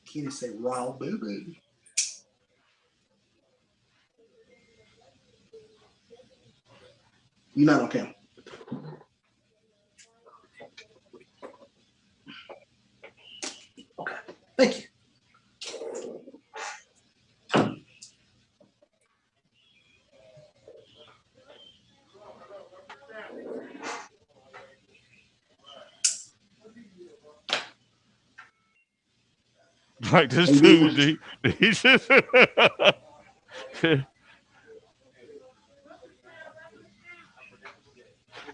Kitty say raw boo-boo. You're not on camera. Okay, thank you. Like this And dude, then, he just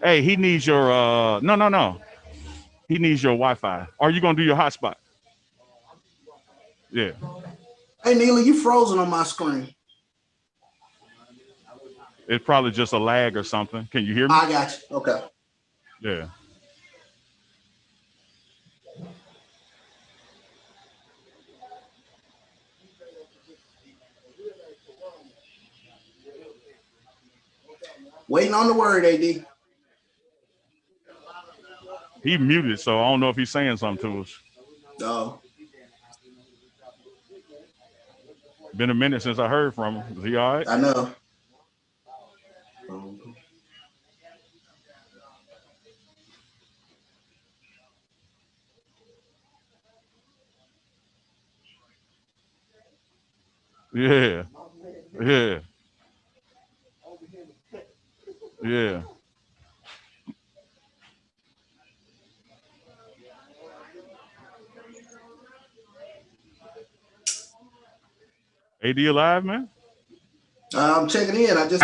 hey, he needs your no. He needs your Wi-Fi. Are you gonna do your hotspot? Yeah. hey Neely, you frozen on my screen. It's probably just a lag or something. Can you hear me? I got you. Okay. Yeah. Waiting on the word, AD. He muted, so I don't know if he's saying something to us. Oh, Been a minute since I heard from him. Is he all right? I know. Yeah. Yeah. Yeah. AD alive, man? I'm checking in. I just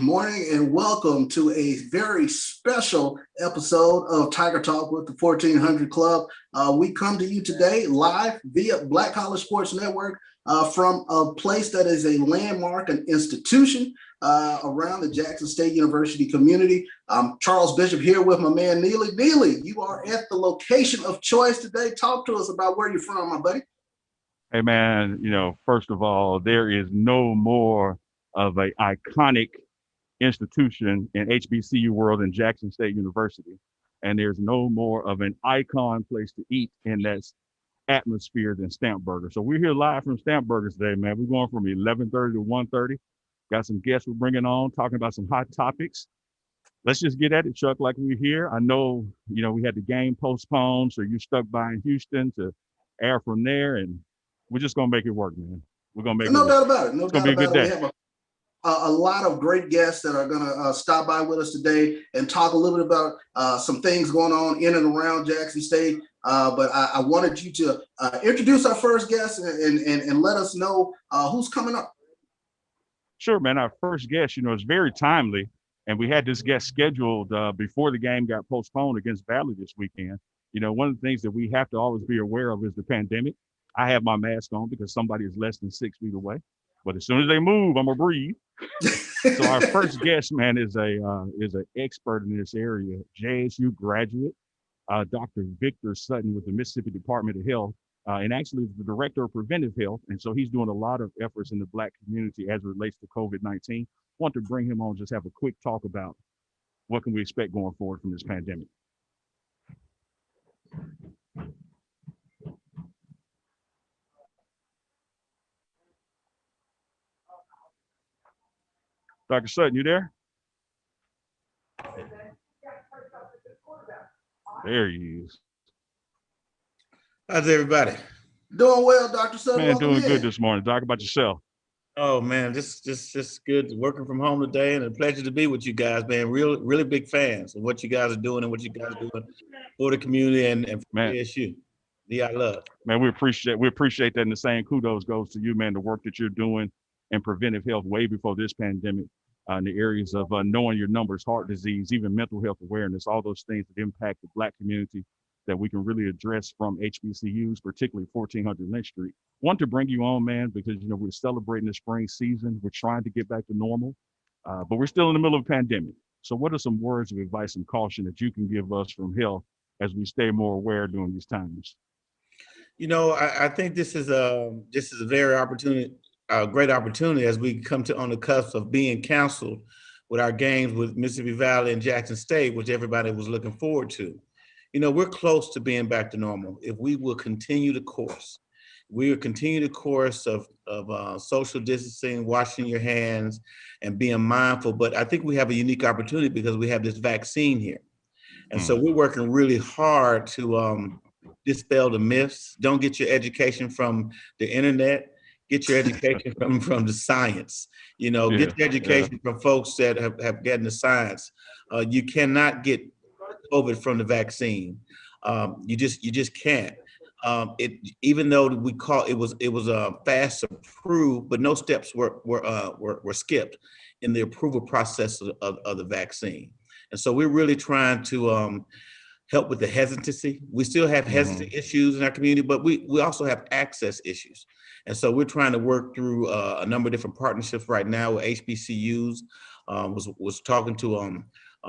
morning, and welcome to a very special episode of Tiger Talk with the 1400 Club. We come to you today live via Black College Sports Network from a place that is a landmark, an institution around the Jackson State University community. I'm Charles Bishop here with my man Neely. Neely, you are at the location of choice today. Talk to us about where you're from, my buddy. Hey man, first of all, there is no more of an iconic institution in HBCU world than Jackson State University. And there's no more of an icon place to eat in that atmosphere than Stamps Burgers. So we're here live from Stamps Burgers today, man. We're going from 11:30 to 1:30. Got some guests we're bringing on, talking about some hot topics. Let's just get at it, Chuck, like we're here. I know, we had the game postponed, so you stuck by in Houston to air from there, and we're just going to make it work, man. We're going to make no it doubt work. about it. No it's doubt going to be a about good it. day. We have a lot of great guests that are going to stop by with us today and talk a little bit about some things going on in and around Jackson State. But I wanted you to introduce our first guest and let us know who's coming up. Sure, man. Our first guest, is very timely. And we had this guest scheduled before the game got postponed against Valley this weekend. One of the things that we have to always be aware of is the pandemic. I have my mask on because somebody is less than 6 feet away. But as soon as they move, I'm gonna breathe. So our first guest, man, is an expert in this area, JSU graduate, Dr. Victor Sutton with the Mississippi Department of Health, and actually the director of preventive health. And so he's doing a lot of efforts in the Black community as it relates to COVID-19. Want to bring him on, just have a quick talk about what can we expect going forward from this pandemic. Dr. Sutton, you there? There he is. How's everybody? Doing well, Dr. Sutton. Man, Welcome doing in. good this morning. Talk about yourself. Oh man, just good working from home today, and a pleasure to be with you guys, man. Really big fans of what you guys are doing and what you guys are doing for the community and for ASU. I love. Man, we appreciate that, and the same kudos goes to you, man. The work that you're doing in preventive health way before this pandemic, in the areas of knowing your numbers, heart disease, even mental health awareness, all those things that impact the Black community that we can really address from HBCUs, particularly 1400 Lynch Street. Want to bring you on, man, because we're celebrating the spring season. We're trying to get back to normal, but we're still in the middle of a pandemic. So what are some words of advice and caution that you can give us from health as we stay more aware during these times? I think this is a very great opportunity as we come on the cusp of being canceled with our games with Mississippi Valley and Jackson State, which everybody was looking forward to. We're close to being back to normal if we will continue the course. We will continue the course of social distancing, washing your hands, and being mindful. But I think we have a unique opportunity because we have this vaccine here. And so we're working really hard to dispel the myths. Don't get your education from the internet. Get your education from the science. Get your education from folks that have gotten the science. You cannot get COVID from the vaccine. You just can't. Even though it was fast approved, but no steps were skipped in the approval process of the vaccine. And so we're really trying to help with the hesitancy. We still have hesitant issues in our community, but we also have access issues. And so we're trying to work through a number of different partnerships right now with HBCUs. Was talking to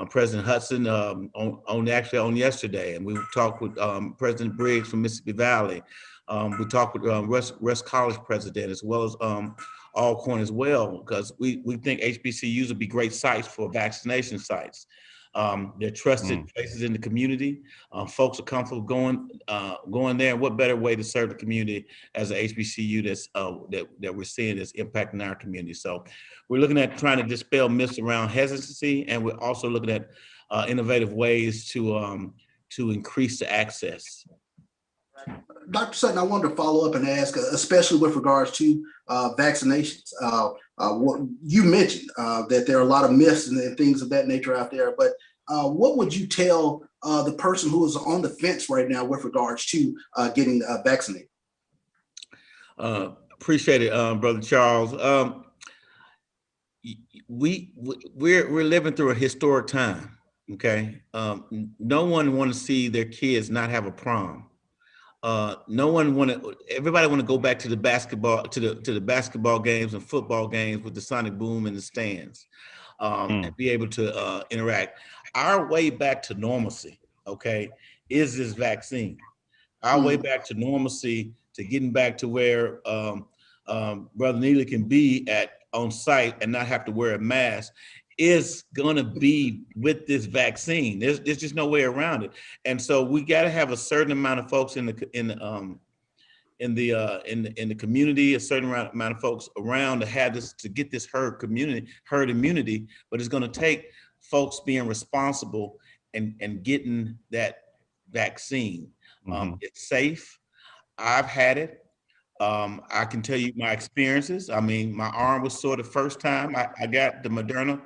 President Hudson on yesterday, and we talked with President Briggs from Mississippi Valley. We talked with West College president, as well as Alcorn as well, because we think HBCUs would be great sites for vaccination sites. They're trusted places in the community. Folks are comfortable going there. And what better way to serve the community as an HBCU that we're seeing is impacting our community. So we're looking at trying to dispel myths around hesitancy, and we're also looking at innovative ways to increase the access. Dr. Sutton, I wanted to follow up and ask, especially with regards to vaccinations. What you mentioned that there are a lot of myths and things of that nature out there, but what would you tell the person who is on the fence right now with regards to getting vaccinated? Appreciate it, Brother Charles. we're living through a historic time. Okay, no one want to see their kids not have a prom. No one want to. Everybody want to go back to the basketball to the basketball games and football games with the sonic boom in the stands, and be able to interact. Our way back to normalcy, okay, is this vaccine. Our way back to normalcy, to getting back to where Brother Neely can be on site and not have to wear a mask, is going to be with this vaccine. There's just no way around it. And so we got to have a certain amount of folks in the community, a certain amount of folks around to have this, to get this herd immunity. But it's going to take folks being responsible and getting that vaccine. It's safe. I've had it. I can tell you my experiences. I mean, my arm was sore the first time I got the Moderna,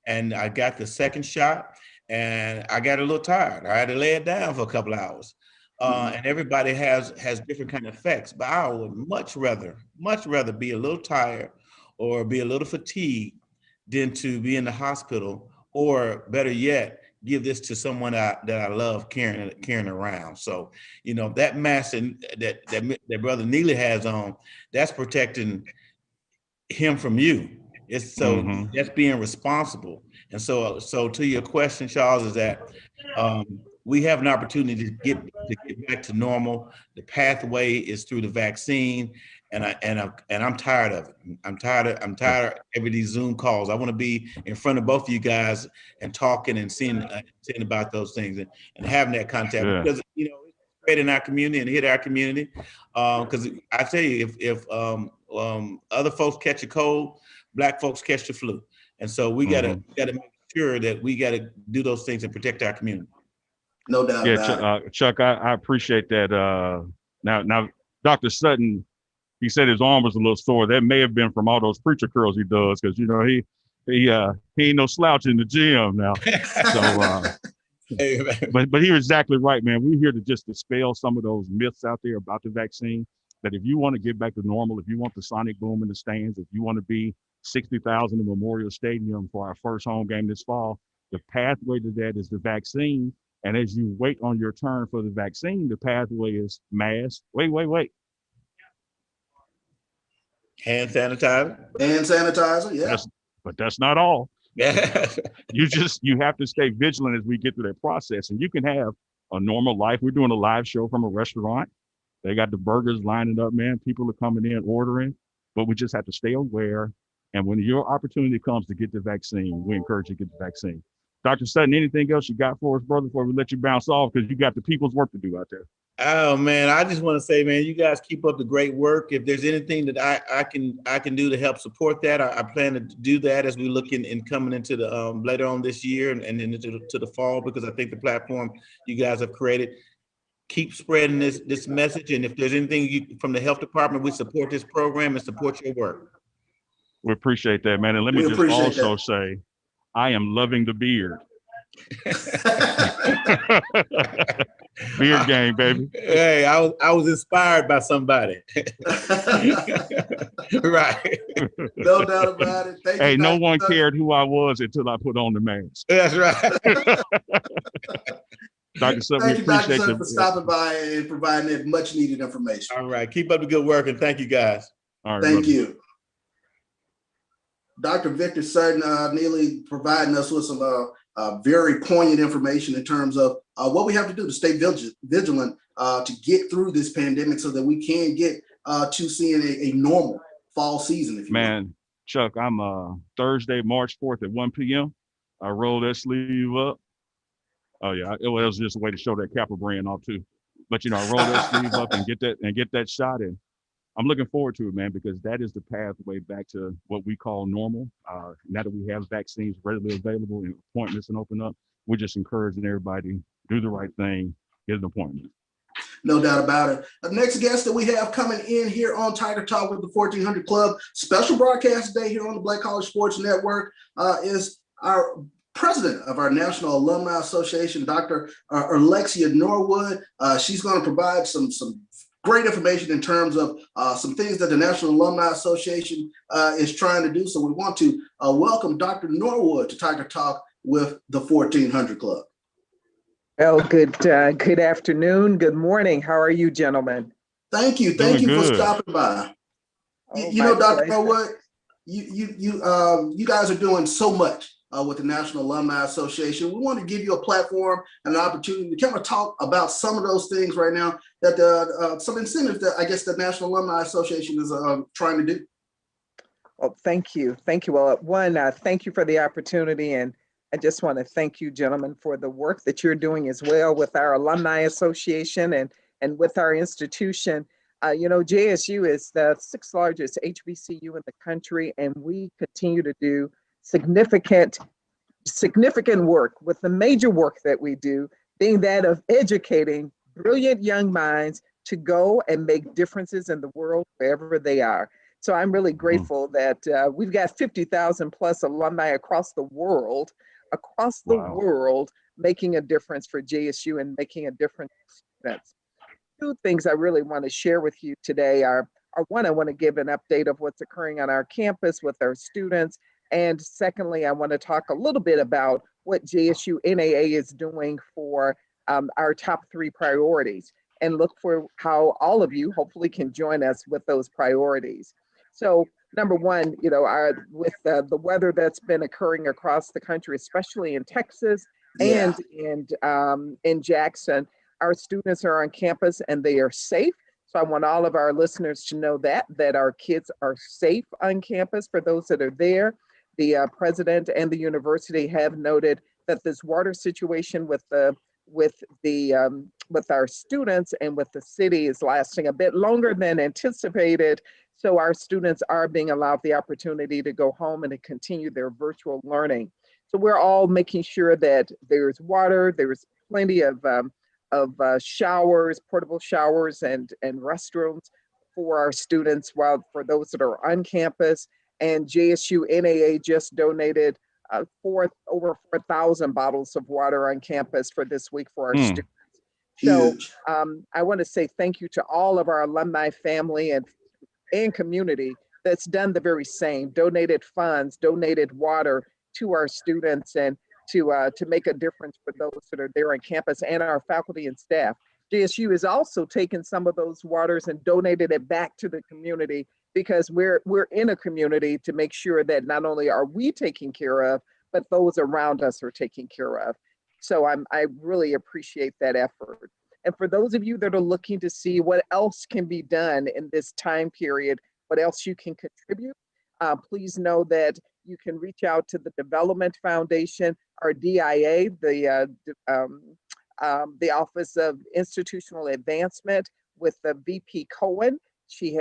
and I got the second shot, and I got a little tired. I had to lay it down for a couple of hours. And everybody has different kind of effects, but I would much rather be a little tired or be a little fatigued than to be in the hospital, or better yet, give this to someone that I love carrying around. So, you know, that mask that Brother Neely has on, that's protecting him from you. It's so that's being responsible. And so to your question, Charles, is that we have an opportunity to get back to normal. The pathway is through the vaccine, and I'm tired of it. I'm tired of every these Zoom calls. I want to be in front of both of you guys and talking and seeing about those things and having that contact, because you know it's great in our community and hit our community. Because I tell you, if other folks catch a cold, Black folks catch the flu, and so we gotta make sure that we gotta do those things and protect our community. No doubt about it. Chuck, I appreciate that. Now, Dr. Sutton, he said his arm was a little sore. That may have been from all those preacher curls he does, because you know he ain't no slouch in the gym now. So, but you're exactly right, man. We're here to just dispel some of those myths out there about the vaccine. That if you want to get back to normal, if you want the sonic boom in the stands, if you want to be 60,000 in Memorial Stadium for our first home game this fall, the pathway to that is the vaccine. And as you wait on your turn for the vaccine, the pathway is mask. Wait. Hand sanitizer. Yeah. But that's not all. Yeah. You have to stay vigilant as we get through that process. And you can have a normal life. We're doing a live show from a restaurant. They got the burgers lining up, man. People are coming in, ordering. But we just have to stay aware. And when your opportunity comes to get the vaccine, we encourage you to get the vaccine. Dr. Sutton, anything else you got for us, brother, before we let you bounce off? Because you got the people's work to do out there. Oh man, I just want to say, man, you guys keep up the great work. If there's anything that I can do to help support that, I plan to do that as we look in coming into the later on this year and into the fall, because I think the platform you guys have created, keep spreading this message. And if there's anything from the health department, we support this program and support your work. We appreciate that, man. And let me just also say, I am loving the beard. Beard game, baby. Hey, I was inspired by somebody. Right. No doubt about it. Thank you, no one cared who I was until I put on the mask. That's right. Dr. Sutton, thank you, Dr. Sutton, for stopping by and providing that much needed information. All right. Keep up the good work, and thank you, guys. All right, thank you. Dr. Victor Sutton, Neely, providing us with some very poignant information in terms of what we have to do to stay vigilant to get through this pandemic so that we can get to seeing a normal fall season. If you will. Chuck, I'm Thursday, March 4th at 1 p.m. I roll that sleeve up. Oh yeah, it was just a way to show that Kappa brand off too. But you know, I roll that sleeve up and get that shot in. I'm looking forward to it, man, because that is the pathway back to what we call normal. Now that we have vaccines readily available and appointments and open up, we're just encouraging everybody to do the right thing, get an appointment. No doubt about it. The next guest that we have coming in here on Tiger Talk with the 1400 Club, special broadcast today here on the Black College Sports Network, is our president of our National Alumni Association, Dr. Alexia Norwood. She's going to provide some great information in terms of some things that the National Alumni Association is trying to do. So we want to welcome Dr. Norwood to Tiger Talk with the 1400 Club. Well, good afternoon, good morning. How are you, gentlemen? Thank you for stopping by. Oh, you know, Dr. pleasure. Norwood, you guys are doing so much with the National Alumni Association. We want to give you a platform and an opportunity to kind of talk about some of those things right now, that some incentives that I guess the National Alumni Association is trying to do. Well, thank you. Well, thank you for the opportunity, and I just want to thank you, gentlemen, for the work that you're doing as well with our Alumni Association and with our institution. JSU is the 6th largest HBCU in the country, and we continue to do significant work, with the major work that we do being that of educating brilliant young minds to go and make differences in the world wherever they are. So I'm really grateful that we've got 50,000 plus alumni across the world, making a difference for JSU and making a difference for students. Two things I really want to share with you today are one, I want to give an update of what's occurring on our campus with our students. And secondly, I want to talk a little bit about what JSU NAA is doing for our top 3 priorities, and look for how all of you hopefully can join us with those priorities. So number one, with the weather that's been occurring across the country, especially in Texas and in Jackson, our students are on campus and they are safe. So I want all of our listeners to know that our kids are safe on campus. For those that are there, the president and the university have noted that this water situation with our students and with the city is lasting a bit longer than anticipated. So our students are being allowed the opportunity to go home and to continue their virtual learning. So we're all making sure that there's water, there's plenty of showers, portable showers and restrooms for our students, while for those that are on campus. And JSU NAA just donated over 4,000 bottles of water on campus for this week for our students. So I want to say thank you to all of our alumni family and community that's done the very same, donated funds, donated water to our students, and to make a difference for those that are there on campus and our faculty and staff. JSU has also taken some of those waters and donated it back to the community, because we're in a community to make sure that not only are we taken care of, but those around us are taken care of. So I really appreciate that effort. And for those of you that are looking to see what else can be done in this time period, what else you can contribute, please know that you can reach out to the Development Foundation, our DIA, the Office of Institutional Advancement, with the VP Cohen. She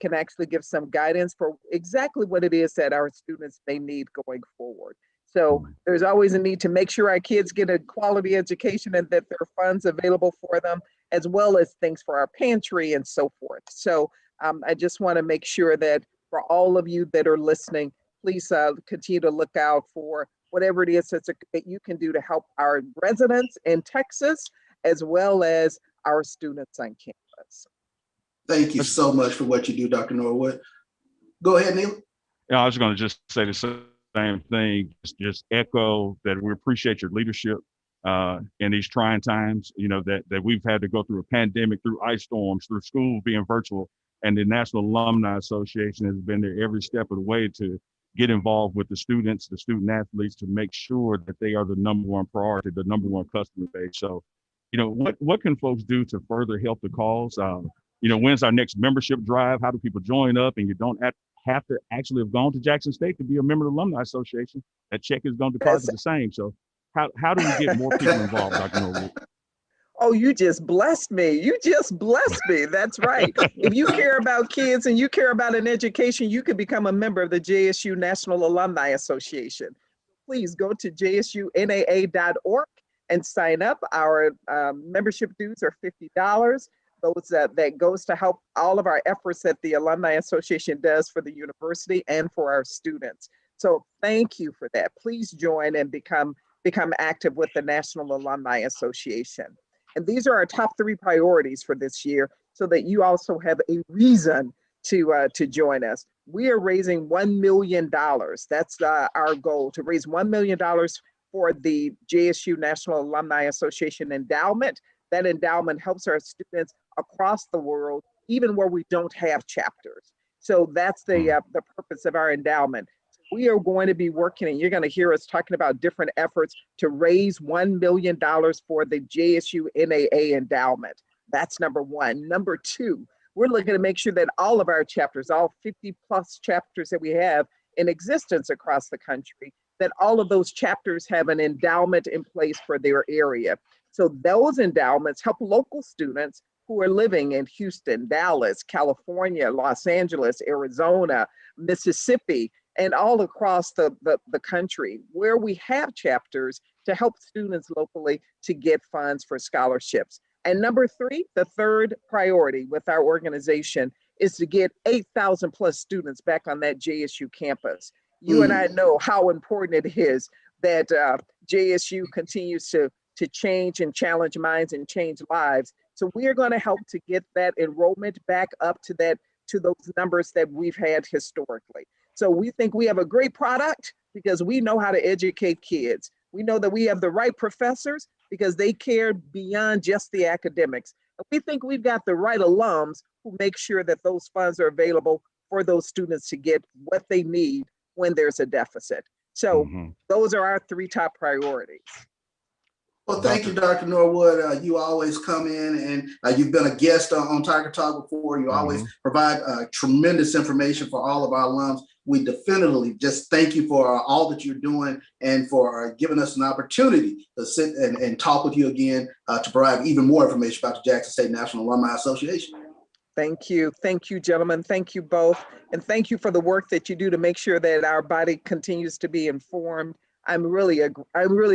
can actually give some guidance for exactly what it is that our students may need going forward. So there's always a need to make sure our kids get a quality education and that there are funds available for them, as well as things for our pantry and so forth. So I just want to make sure that for all of you that are listening, please continue to look out for whatever it is that you can do to help our residents in Texas, as well as our students on campus. Thank you so much for what you do, Dr. Norwood. Go ahead, Neil. Yeah, I was going to just say the same thing, just echo that we appreciate your leadership in these trying times, that we've had to go through a pandemic, through ice storms, through school being virtual, and the National Alumni Association has been there every step of the way to get involved with the students, the student athletes, to make sure that they are the number one priority, the number one customer base. So, what can folks do to further help the cause? When's our next membership drive? How do people join up? And you don't have to actually have gone to Jackson State to be a member of the Alumni Association. That check is going to deposit the same. So how do we get more people involved, Dr. Norwood? Oh, you just blessed me. That's right. If you care about kids and you care about an education, you can become a member of the JSU National Alumni Association. Please go to jsunaa.org and sign up. Our membership dues are $50. That goes to help all of our efforts that the Alumni Association does for the university and for our students. So thank you for that. Please join and become active with the National Alumni Association. And these are our top 3 priorities for this year. so that you also have a reason to join us. We are raising $1 million. That's our goal, to raise $1 million for the JSU National Alumni Association endowment. That endowment helps our students across the world, even where we don't have chapters. So that's the purpose of our endowment. We are going to be working, and you're going to hear us talking about different efforts to raise $1 million for the JSU NAA endowment. That's number one. Number two, we're looking to make sure that all of our chapters, all 50 plus chapters that we have in existence across the country, that all of those chapters have an endowment in place for their area. So those endowments help local students who are living in Houston, Dallas, California, Los Angeles, Arizona, Mississippi, and all across the country, where we have chapters to help students locally to get funds for scholarships. And number three, the third priority with our organization is to get 8,000 plus students back on that JSU campus. You and I know how important it is that JSU continues to change and challenge minds and change lives. So we are going to help to get that enrollment back up to those numbers that we've had historically. So we think we have a great product because we know how to educate kids. We know that we have the right professors because they care beyond just the academics. And we think we've got the right alums who make sure that those funds are available for those students to get what they need when there's a deficit. So those are our three top priorities. Well, thank you, Dr. Norwood. You always come in and you've been a guest on Tiger Talk before. You always provide tremendous information for all of our alums. We definitively just thank you for all that you're doing and for giving us an opportunity to sit and talk with you again to provide even more information about the Jackson State National Alumni Association. Thank you. Thank you, gentlemen. Thank you both. And thank you for the work that you do to make sure that our body continues to be informed. I'm really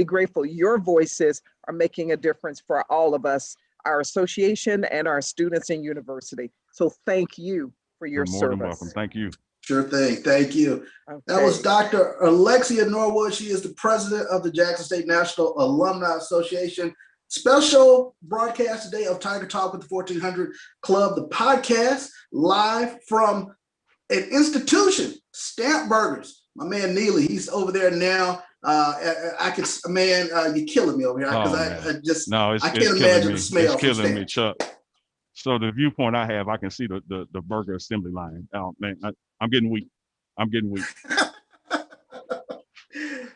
grateful. Your voices are making a difference for all of us, our association and our students in university. So thank you for your service. You're more than welcome. Thank you. Sure thing. Thank you. Okay. That was Dr. Alexia Norwood. She is the president of the Jackson State National Alumni Association. Special broadcast today of Tiger Talk with the 1400 Club, the podcast live from an institution, Stamps Burgers. My man Neely, he's over there now. You're killing me over here because I can't imagine the smell. It's killing me, Chuck. So the viewpoint I have, I can see the burger assembly line. Oh man, I'm getting weak.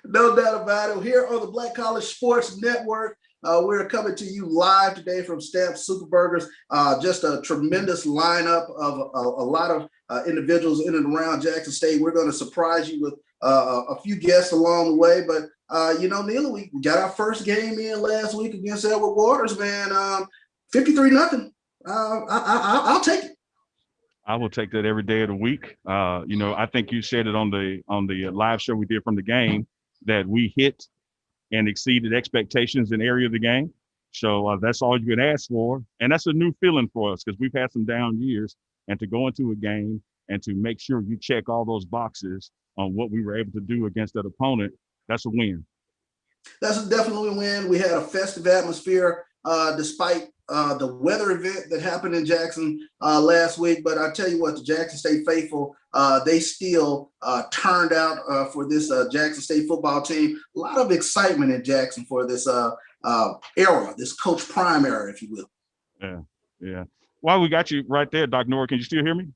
No doubt about it. Here on the Black College Sports Network, we're coming to you live today from Stamps Superburgers. Just a tremendous lineup of a lot of individuals in and around Jackson State. We're going to surprise you with a few guests along the way, but Neil, we got our first game in last week against Edward Waters, man. 53-0. I'll take it. I will take that every day of the week. I think you said it on the live show we did from the game that we hit and exceeded expectations in the area of the game. So that's all you can ask for. And that's a new feeling for us because we've had some down years, and to go into a game and to make sure you check all those boxes on what we were able to do against that opponent, that's a win. That's definitely a win. We had a festive atmosphere despite the weather event that happened in Jackson last week. But I tell you what, the Jackson State faithful, they still turned out for this Jackson State football team. A lot of excitement in Jackson for this era, this Coach Prime era, if you will. Yeah. While we got you right there, Dr. Norwood, can you still hear me?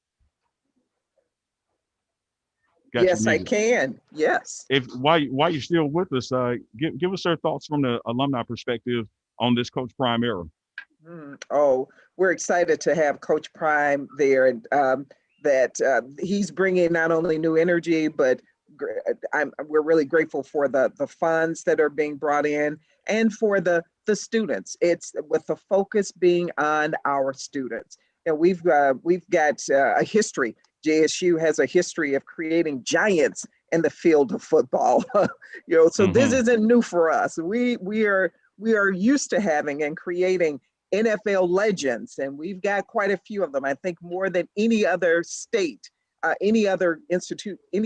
Yes, I can. Yes. While you're still with us, give us your thoughts from the alumni perspective on this Coach Prime era. We're excited to have Coach Prime there, and that he's bringing not only new energy, but we're really grateful for the funds that are being brought in and for the students. It's with the focus being on our students. And we've got a history. JSU has a history of creating giants in the field of football. So this isn't new for us. We are used to having and creating NFL legends, and we've got quite a few of them. I think more than any other state, any other institution in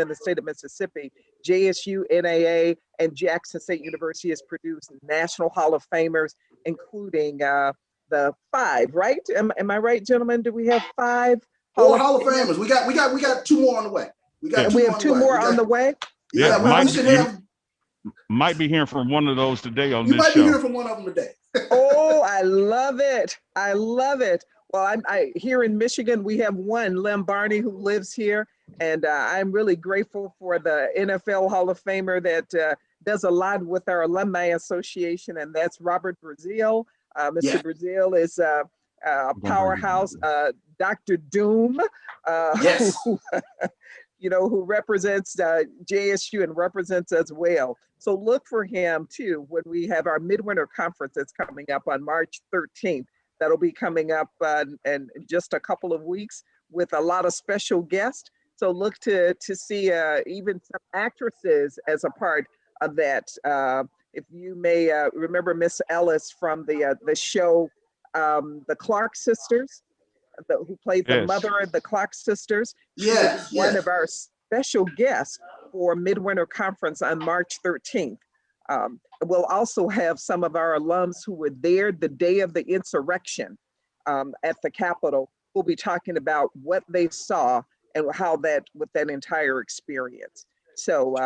the state of Mississippi. JSU, NAA, and Jackson State University has produced National Hall of Famers, including the five, right? Am I right, gentlemen? Do we have five? Four Hall of Famers. We got two more on the way. We got we have two more on the way. Yeah, we should have. Might be hearing from one of those today on you this show. You might be hearing from one of them today. Oh, I love it. I love it. Well, I here in Michigan, we have one, Lem Barney, who lives here. And I'm really grateful for the NFL Hall of Famer that does a lot with our Alumni Association, and that's Robert Brazil. Mr. Brazil is a powerhouse. Dr. Doom, yes. who represents JSU and represents us well. So look for him too when we have our midwinter conference that's coming up on March 13th. That'll be coming up in just a couple of weeks with a lot of special guests. So look to see even some actresses as a part of that. If you may remember Miss Ellis from the show, the Clark Sisters, who played the mother of the Clark Sisters. Yes, one of our special guests for Midwinter Conference on March 13th. We'll also have some of our alums who were there the day of the insurrection at the Capitol, who'll be talking about what they saw and how with that entire experience. So,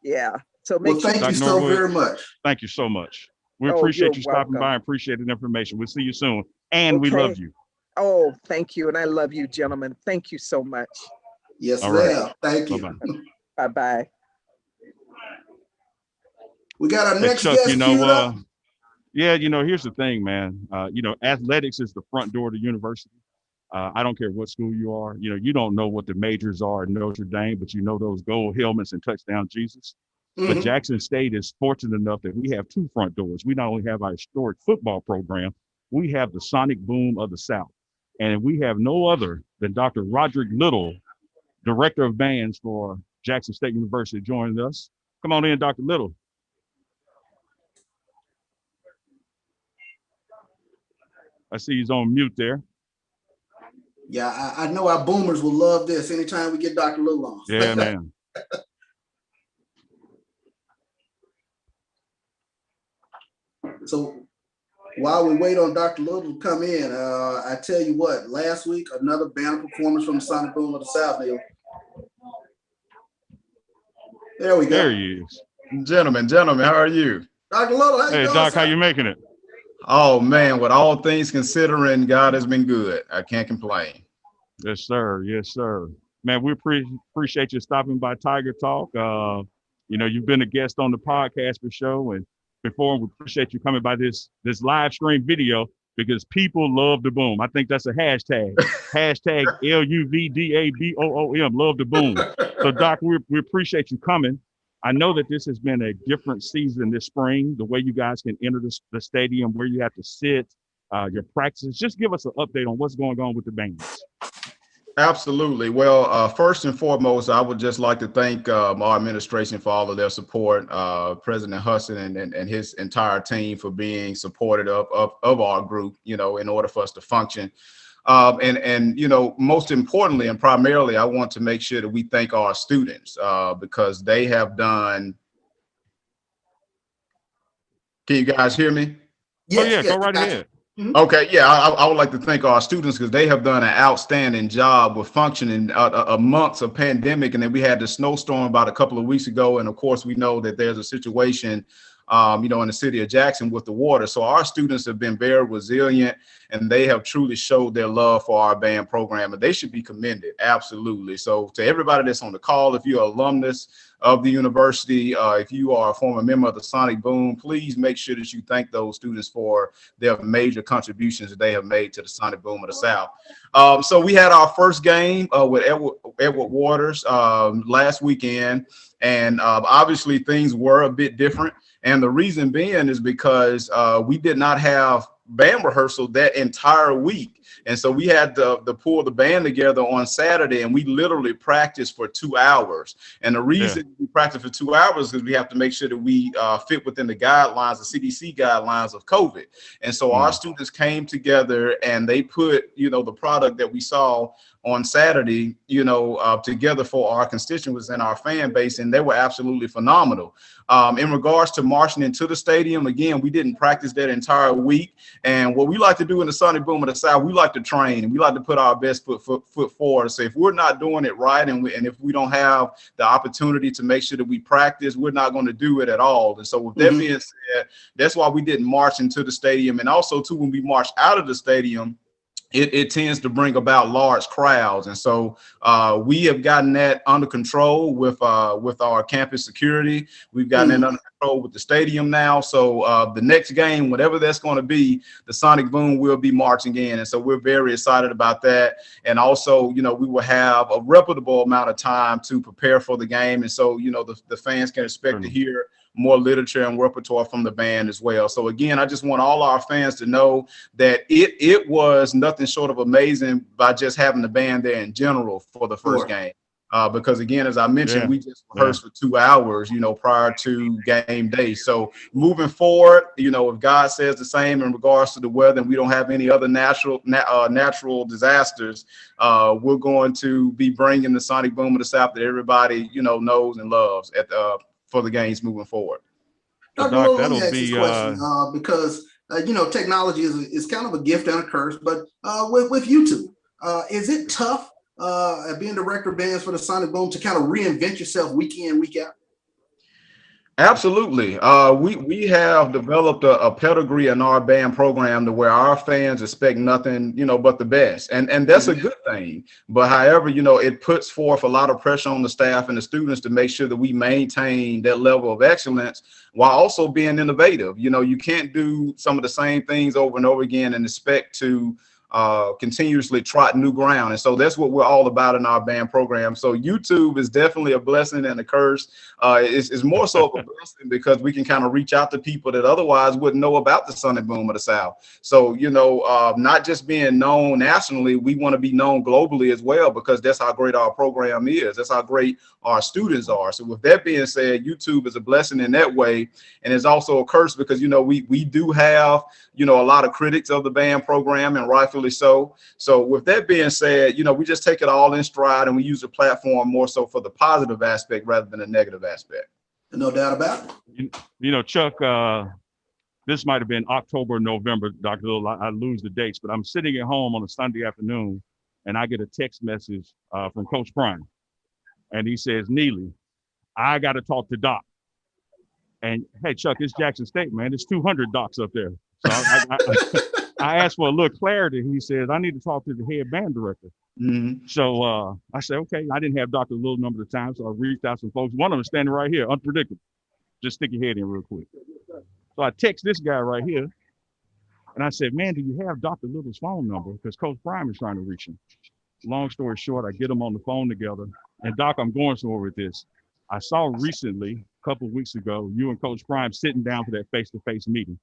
yeah. So thank you so very much. Thank you so much. We appreciate you stopping by and appreciate the information. We'll see you soon. And we love you. Oh, thank you. And I love you, gentlemen. Thank you so much. Yes, ma'am. Thank you. Bye-bye. Bye-bye. We got our next Chuck, guest queued up. Here's the thing, man. Athletics is the front door to university. I don't care what school you are. You don't know what the majors are in Notre Dame, but you know those gold helmets and touchdown Jesus. Mm-hmm. But Jackson State is fortunate enough that we have two front doors. We not only have our historic football program, we have the sonic boom of the South. And we have no other than Dr. Roderick Little, Director of Bands for Jackson State University, joining us. Come on in, Dr. Little. I see he's on mute there. Yeah, I know our boomers will love this anytime we get Dr. Little on. Yeah, man. So while we wait on Dr. Little to come in, I tell you what, last week, another band performance from the Sonic Boom of the South, Neil. There we go. There he is. Gentlemen, how are you? Dr. Little, how you doing? Hey, Doc, how you making it? Oh, man, with all things considering, God has been good. I can't complain. Yes, sir. Yes, sir. Man, we appreciate you stopping by Tiger Talk. You've been a guest on the podcast for show, and before we appreciate you coming by this live stream video because people love the boom. I think that's a hashtag. Hashtag LUVDABOOM, love the boom. So, Doc, we appreciate you coming. I know that this has been a different season this spring, the way you guys can enter the stadium, where you have to sit, your practices. Just give us an update on what's going on with the bands. Absolutely. Well, first and foremost, I would just like to thank our administration for all of their support, President Hudson and his entire team for being supportive of our group, in order for us to function. Most importantly and primarily, I want to make sure that we thank our students because they have done. Can you guys hear me? Yes, go right ahead. Okay, yeah, I would like to thank our students because they have done an outstanding job with functioning amongst a pandemic. And then we had the snowstorm about a couple of weeks ago. And of course, we know that there's a situation, in the city of Jackson with the water. So our students have been very resilient and they have truly showed their love for our band program and they should be commended. Absolutely. So to everybody that's on the call, if you're an alumnus of the university, if you are a former member of the Sonic Boom, please make sure that you thank those students for their major contributions that they have made to the Sonic Boom of the South. So we had our first game with Edward Waters last weekend, and obviously things were a bit different. And the reason being is because we did not have band rehearsal that entire week. And so we had to pull the band together on Saturday, and we literally practiced for 2 hours. And the reason we practice for 2 hours is we have to make sure that we fit within the guidelines, the CDC guidelines of COVID. And so our students came together and they put, the product that we saw on Saturday, together for our constituents and our fan base, and they were absolutely phenomenal. In regards to marching into the stadium, again, we didn't practice that entire week. And what we like to do in the Sonic Boom of the South, we like to train, and we like to put our best foot forward. So if we're not doing it right, and if we don't have the opportunity to make sure that we practice, we're not going to do it at all. And so with that being said, that's why we didn't march into the stadium. And also too, when we marched out of the stadium, it tends to bring about large crowds. And so we have gotten that under control with our campus security. We've gotten it under control with the stadium now. So the next game, whatever that's going to be, the Sonic Boom will be marching in. And so we're very excited about that. And also, we will have a reputable amount of time to prepare for the game. And so, the fans can expect to hear more literature and repertoire from the band as well. So again, I just want all our fans to know that it was nothing short of amazing by just having the band there in general for the first game. Because again, as I mentioned, we just rehearsed for 2 hours, prior to game day. So moving forward, if God says the same in regards to the weather and we don't have any other natural disasters, we're going to be bringing the Sonic Boom of the South that everybody, knows and loves for the games moving forward. Dr. Doc, let me ask this question, because technology is kind of a gift and a curse, but with YouTube, is it tough being director of bands for the Sonic Boom to kind of reinvent yourself week in, week out? Absolutely. We have developed a pedigree in our band program to where our fans expect nothing, but the best. And that's a good thing. But however, it puts forth a lot of pressure on the staff and the students to make sure that we maintain that level of excellence while also being innovative. You can't do some of the same things over and over again and expect to continuously trot new ground. And so that's what we're all about in our band program. So YouTube is definitely a blessing and a curse. It's more so of a blessing because we can kind of reach out to people that otherwise wouldn't know about the Sonic Boom of the South. So, not just being known nationally, we want to be known globally as well, because that's how great our program is. That's how great our students are. So with that being said, YouTube is a blessing in that way. And it's also a curse because, we do have, a lot of critics of the band program, and rightfully so. So with that being said, we just take it all in stride and we use the platform more so for the positive aspect rather than the negative aspect. No doubt about it. Chuck, this might have been October, November, Dr. Little, I lose the dates, but I'm sitting at home on a Sunday afternoon and I get a text message from Coach Prime. And he says, Neely, I got to talk to Doc. And hey, Chuck, it's Jackson State, man. There's 200 docs up there. So I asked for a little clarity. He says, I need to talk to the head band director. So I said, okay. I didn't have Dr. Little number of times, so I reached out to some folks. One of them standing right here, unpredictable. Just stick your head in real quick. So I text this guy right here, and I said, man, do you have Dr. Little's phone number? Because Coach Prime is trying to reach him. Long story short, I get them on the phone together. And Doc, I'm going somewhere with this. I saw recently, a couple of weeks ago, you and Coach Prime sitting down for that face-to-face meeting.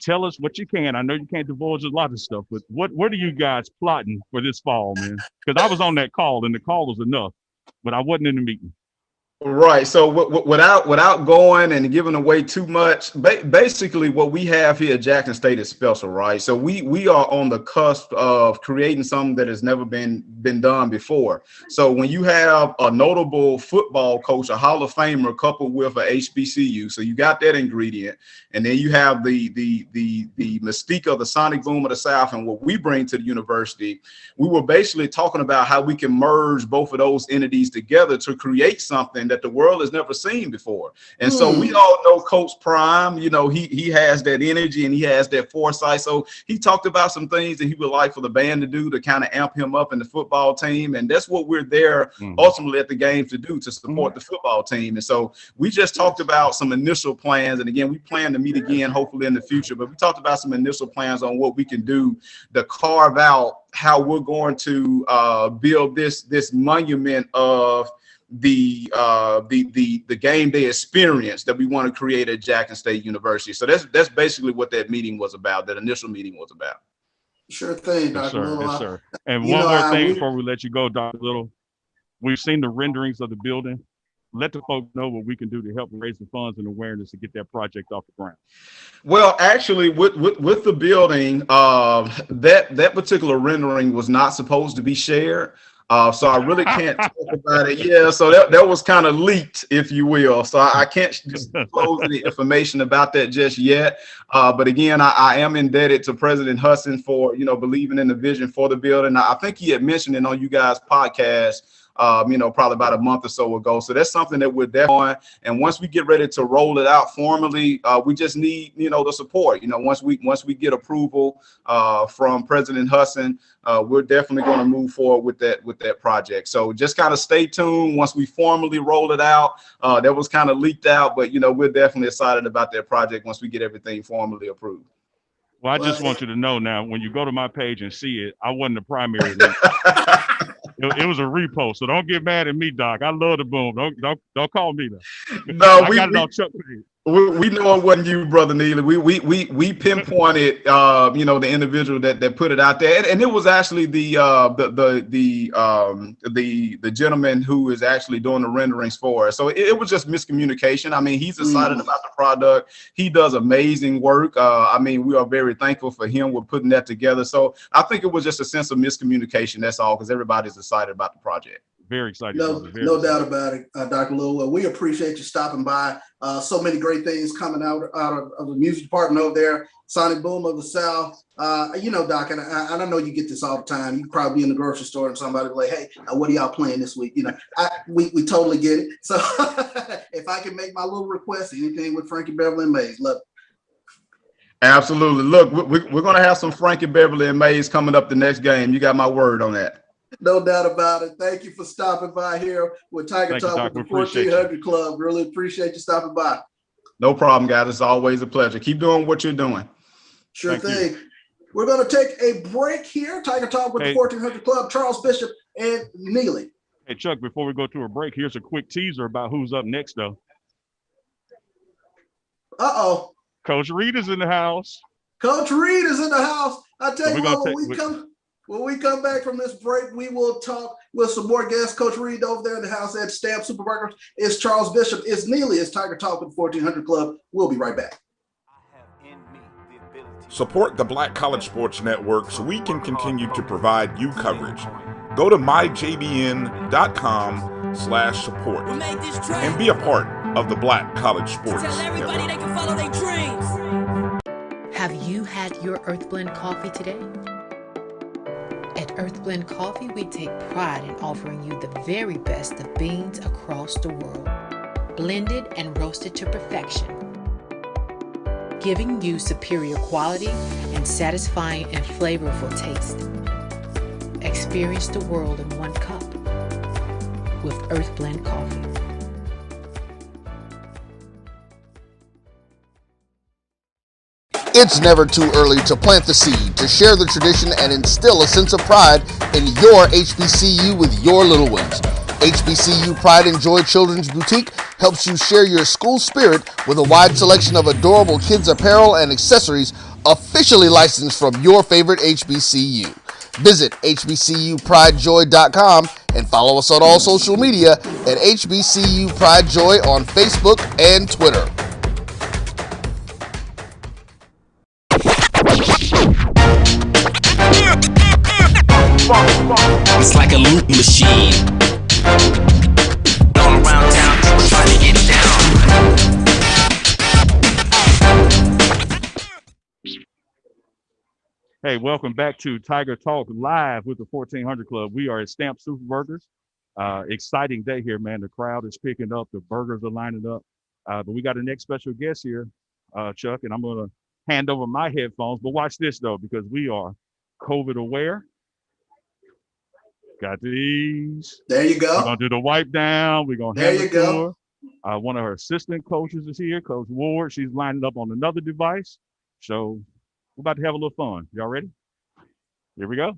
Tell us what you can. I know you can't divulge a lot of stuff, but what are you guys plotting for this fall, man? Because I was on that call, and the call was enough, but I wasn't in the meeting. Right. So without going and giving away too much, basically what we have here at Jackson State is special, right? So we are on the cusp of creating something that has never been done before. So when you have a notable football coach, a Hall of Famer, coupled with a HBCU, so you got that ingredient, and then you have the mystique of the Sonic Boom of the South and what we bring to the university. We were basically talking about how we can merge both of those entities together to create something that the world has never seen before. And so we all know Coach Prime, he has that energy and he has that foresight. So he talked about some things that he would like for the band to do to kind of amp him up in the football team. And that's what we're there ultimately at the games to do, to support the football team. And so we just talked about some initial plans. And again, we plan to meet again, hopefully in the future, but we talked about some initial plans on what we can do to carve out how we're going to build this monument of the game day experience that we want to create at Jackson State University. So that's basically what that meeting was about, that initial meeting was about. Sure thing, Yes, Dr. sir. Little. Yes, sir. And You one know, more thing before we let you go, Dr. Little. We've seen the renderings of the building. Let the folks know what we can do to help raise the funds and awareness to get that project off the ground. Well, actually, with the building, that particular rendering was not supposed to be shared. So I really can't talk about it. Yeah, so that was kind of leaked, if you will. So I can't disclose any information about that just yet. But again, I am indebted to President Hudson for, believing in the vision for the building. I think he had mentioned it on you guys' podcast, probably about a month or so ago. So that's something that we're definitely on. And once we get ready to roll it out formally, we just need, the support. Once we get approval from President Hudson, we're definitely going to move forward with that project. So just kind of stay tuned. Once we formally roll it out, that was kind of leaked out, but we're definitely excited about that project once we get everything formally approved. Well, I just want you to know now, when you go to my page and see it, I wasn't the primary link. It was a repost, so don't get mad at me, Doc. I love the boom. Don't call me though. No, I got it on Chuck page. We know it wasn't you, Brother Neely. We pinpointed the individual that put it out there, and it was actually the gentleman who is actually doing the renderings for us. So it was just miscommunication. I mean, he's excited about the product. He does amazing work. We are very thankful for him with putting that together. So I think it was just a sense of miscommunication. That's all, because everybody's excited about the project. Very excited. No doubt about it, Dr. Lil. Well, we appreciate you stopping by. So many great things coming out of the music department over there. Sonic Boom of the South. Doc, and I know you get this all the time. You probably be in the grocery store and somebody be like, "Hey, what are y'all playing this week?" We totally get it. So if I can make my little request, anything with Frankie Beverly and Mays, love it. Absolutely. Look, we're going to have some Frankie Beverly and Mays coming up the next game. You got my word on that. No doubt about it. Thank you for stopping by here with Tiger Talk with the 1400 Club. Really appreciate you stopping by. No problem, guys. It's always a pleasure. Keep doing what you're doing. Sure thing. We're going to take a break here. Tiger Talk with the 1400 Club. Charles Bishop and Neely. Hey, Chuck, before we go to a break, here's a quick teaser about who's up next, though. Uh-oh. Coach Reed is in the house. Coach Reed is in the house. I tell you what, when we come back from this break, we will talk with some more guests. Coach Reed over there in the house at Stamps Superburgers. It's Charles Bishop. It's Neely. It's Tiger Talk with 1400 Club. We'll be right back. Support the Black College Sports Network so we can continue to provide you coverage. Go to myjbn.com/support and be a part of the Black College Sports Network. They can follow their dreams. Have you had your Earth Blend coffee today? At Earth Blend Coffee, we take pride in offering you the very best of beans across the world, blended and roasted to perfection, giving you superior quality and satisfying and flavorful taste. Experience the world in one cup with Earth Blend Coffee. It's never too early to plant the seed, to share the tradition, and instill a sense of pride in your HBCU with your little ones. HBCU Pride and Joy Children's Boutique helps you share your school spirit with a wide selection of adorable kids apparel and accessories officially licensed from your favorite HBCU. Visit hbcupridejoy.com and follow us on all social media at HBCU Pride Joy on Facebook and Twitter. It's like a loop machine. All around town, people trying to get down. Hey, welcome back to Tiger Talk Live with the 1400 Club. We are at Stamps Superburgers. Exciting day here, man. The crowd is picking up. The burgers are lining up. But we got a next special guest here, Chuck, and I'm going to hand over my headphones. But watch this, though, because we are COVID aware. Got these. There you go. We're going to do the wipe down. We're going to hand the tour. One of her assistant coaches is here, Coach Ward. She's lining up on another device. So we're about to have a little fun. Y'all ready? Here we go.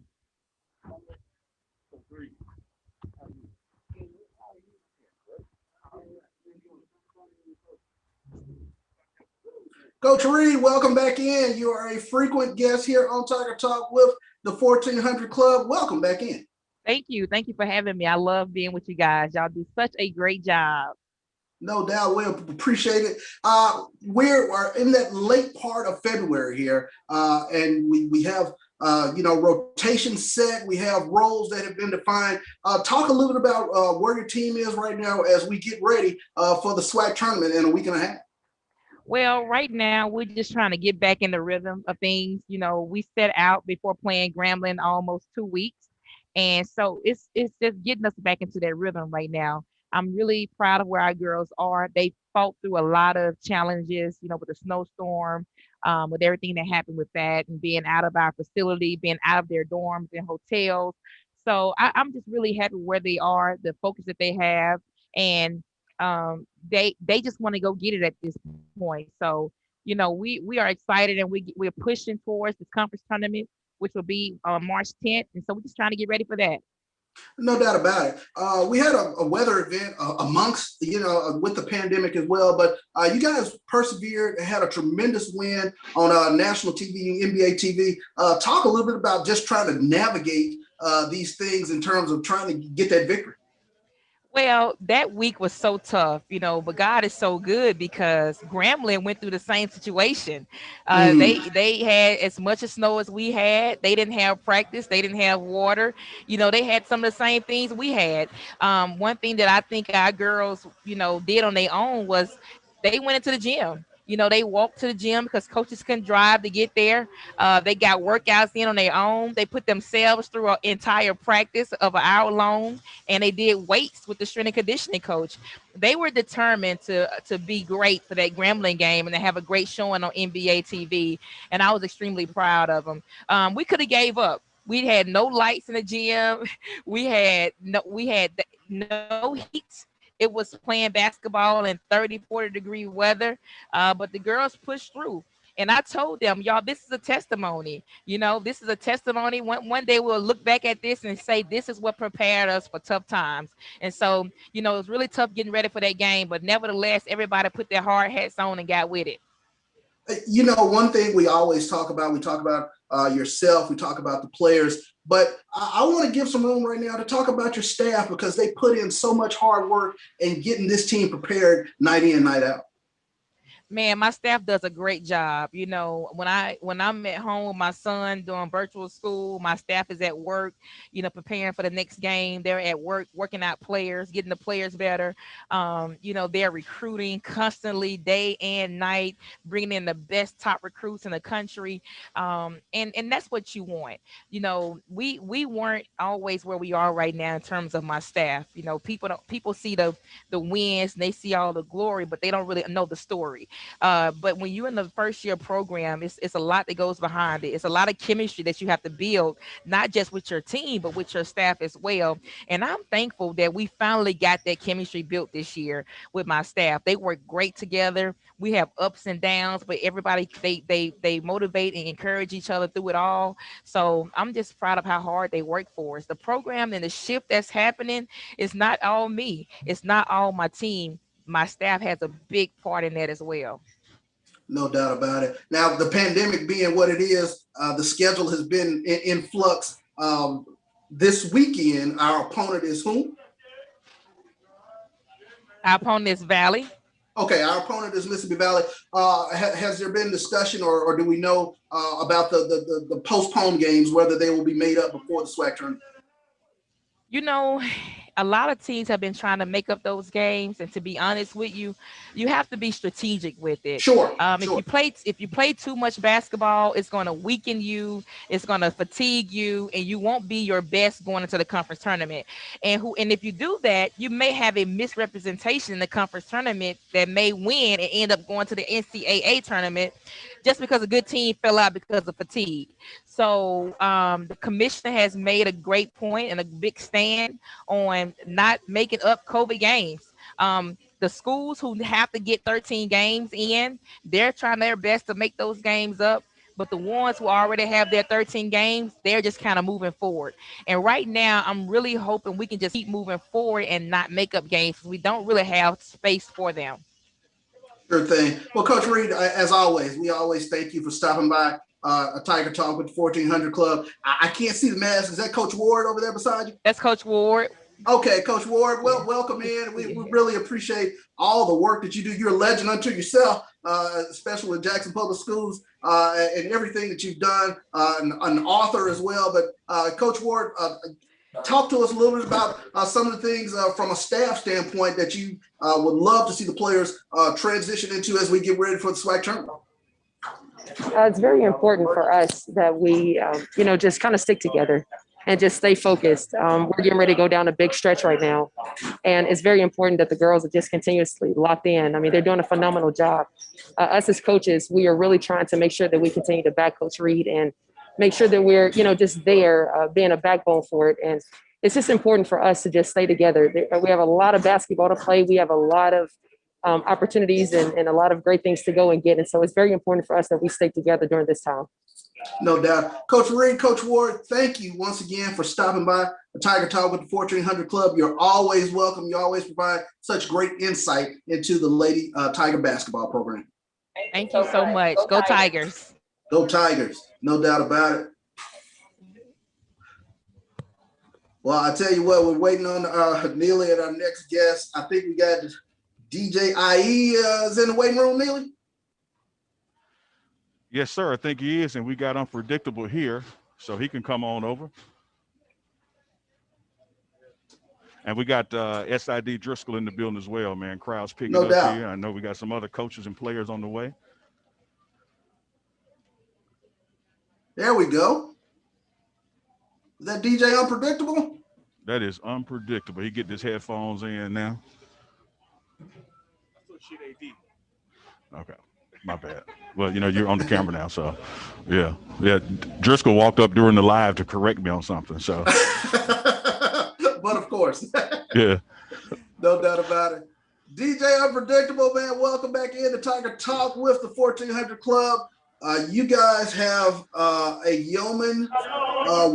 Coach Reed, welcome back in. You are a frequent guest here on Tiger Talk with the 1400 Club. Welcome back in. Thank you. Thank you for having me. I love being with you guys. Y'all do such a great job. No doubt, we appreciate it. We're in that late part of February here, and we have rotation set. We have roles that have been defined. Talk a little bit about where your team is right now as we get ready for the SWAC tournament in a week and a half. Well, right now we're just trying to get back in the rhythm of things. You know, we set out before playing Grambling almost 2 weeks, and so it's just getting us back into that rhythm right now. I'm really proud of where our girls are. They fought through a lot of challenges, you know, with the snowstorm, with everything that happened with that, and being out of our facility, being out of their dorms and hotels. So I'm just really happy where they are, the focus that they have, and they just want to go get it at this point. So you know, we are excited, and we're pushing towards this conference tournament, which will be on March 10th, and so we're just trying to get ready for that. No doubt about it. We had a weather event amongst, with the pandemic as well, but you guys persevered and had a tremendous win on national TV, NBA TV. Talk a little bit about just trying to navigate these things in terms of trying to get that victory. Well, that week was so tough, you know, but God is so good because Grambling went through the same situation. They had as much as snow as we had. They didn't have practice. They didn't have water. You know, they had some of the same things we had. One thing that I think our girls, you know, did on their own was they went into the gym. You know, they walked to the gym because coaches couldn't drive to get there. They got workouts in on their own. They put themselves through an entire practice of an hour long, and they did weights with the strength and conditioning coach. They were determined to be great for that Grambling game and to have a great showing on NBA TV. And I was extremely proud of them. We could have gave up. We had no lights in the gym. We had no heat. It was playing basketball in 30, 40-degree weather, but the girls pushed through. And I told them, y'all, this is a testimony. You know, this is a testimony. One day we'll look back at this and say, this is what prepared us for tough times. And so, you know, it was really tough getting ready for that game. But nevertheless, everybody put their hard hats on and got with it. One thing we always we talk about yourself, we talk about the players, but I want to give some room right now to talk about your staff because they put in so much hard work in getting this team prepared night in, night out. Man, my staff does a great job. You know, when I'm at home with my son doing virtual school, my staff is at work, you know, preparing for the next game. They're at work working out players, getting the players better. You know, they're recruiting constantly, day and night, bringing in the best top recruits in the country. And that's what you want. You know, we weren't always where we are right now in terms of my staff. You know, people see the wins, and they see all the glory, but they don't really know the story. But when you're in the first year program, it's a lot that goes behind it. It's a lot of chemistry that you have to build, not just with your team, but with your staff as well. And I'm thankful that we finally got that chemistry built this year with my staff. They work great together. We have ups and downs, but everybody they motivate and encourage each other through it all. So I'm just proud of how hard they work for us. The program and the shift that's happening is not all me. It's not all my team. My staff has a big part in that as well. No doubt about it. Now, the pandemic being what it is, the schedule has been in flux. This weekend, our opponent is whom? Our opponent is Valley. Okay, our opponent is Mississippi Valley. Has there been discussion or do we know about the postponed games, whether they will be made up before the SWAC tournament? You know, a lot of teams have been trying to make up those games, and to be honest with you, you have to be strategic with it. Sure. If you play too much basketball, it's going to weaken you, it's going to fatigue you, and you won't be your best going into the conference tournament. And if you do that, you may have a misrepresentation in the conference tournament that may win and end up going to the NCAA tournament just because a good team fell out because of fatigue. So the commissioner has made a great point and a big stand on not making up COVID games. The schools who have to get 13 games in, they're trying their best to make those games up. But the ones who already have their 13 games, they're just kind of moving forward. And right now, I'm really hoping we can just keep moving forward and not make up games because we don't really have space for them. Sure thing. Well, Coach Reed, as always, we always thank you for stopping by a Tiger Talk with the 1400 Club. I can't see the mask. Is that Coach Ward over there beside you? That's Coach Ward. Okay, Coach Ward, well, welcome in. We really appreciate all the work that you do. You're a legend unto yourself, especially with Jackson Public Schools and everything that you've done, an author as well. But Coach Ward, talk to us a little bit about some of the things from a staff standpoint that you would love to see the players transition into as we get ready for the SWAC tournament. It's very important for us that we, just kind of stick together and just stay focused. We're getting ready to go down a big stretch right now. And it's very important that the girls are just continuously locked in. I mean, they're doing a phenomenal job. Us as coaches, we are really trying to make sure that we continue to back Coach Reed and make sure that we're, just there, being a backbone for it. And it's just important for us to just stay together. We have a lot of basketball to play. We have a lot of opportunities and a lot of great things to go and get. And so it's very important for us that we stay together during this time. No doubt. Coach Reed, Coach Ward, thank you once again for stopping by the Tiger Talk with the 1400 Club. You're always welcome. You always provide such great insight into the Lady Tiger basketball program. Thank you so much. Go Tigers. Go Tigers. No doubt about it. Well, I tell you what, we're waiting on Neely and our next guest. I think we got DJ IE is in the waiting room, Neely. Yes, sir. I think he is, and we got Unpredictable here, so he can come on over. And we got SID Driscoll in the building as well, man. Crowd's picking up here. I know we got some other coaches and players on the way. There we go. Is that DJ Unpredictable? That is Unpredictable. He get his headphones in now. Okay. My bad. Well, you're on the camera now, so yeah. Driscoll walked up during the live to correct me on something, so. But of course. Yeah. No doubt about it. DJ Unpredictable, man, welcome back in to Tiger Talk with the 1400 Club. You guys have a yeoman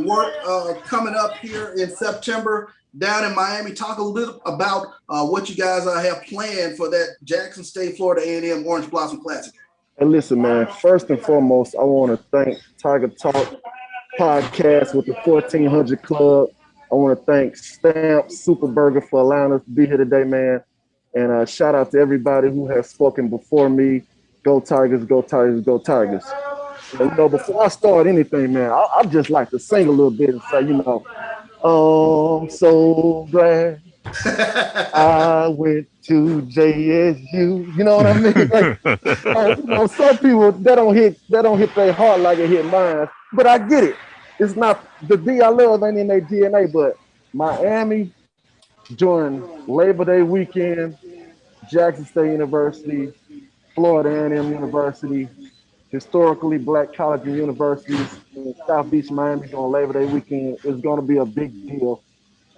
work coming up here in September down in Miami. Talk a little bit about what you guys have planned for that Jackson State, Florida A&M Orange Blossom Classic. Hey, listen, man, first and foremost, I want to thank Tiger Talk Podcast with the 1400 Club. I want to thank Stamps Superburger for allowing us to be here today, man. And shout out to everybody who has spoken before me. Go Tigers, go Tigers, go Tigers. And, before I start anything, man, I just like to sing a little bit and say, I'm so glad I went to JSU. You know what I mean? Like, some people that don't hit their heart like it hit mine. But I get it. It's not the D I love ain't in their DNA, but Miami during Labor Day weekend, Jackson State University, Florida A&M University, historically black colleges and universities in South Beach, Miami on Labor Day weekend is going to be a big deal.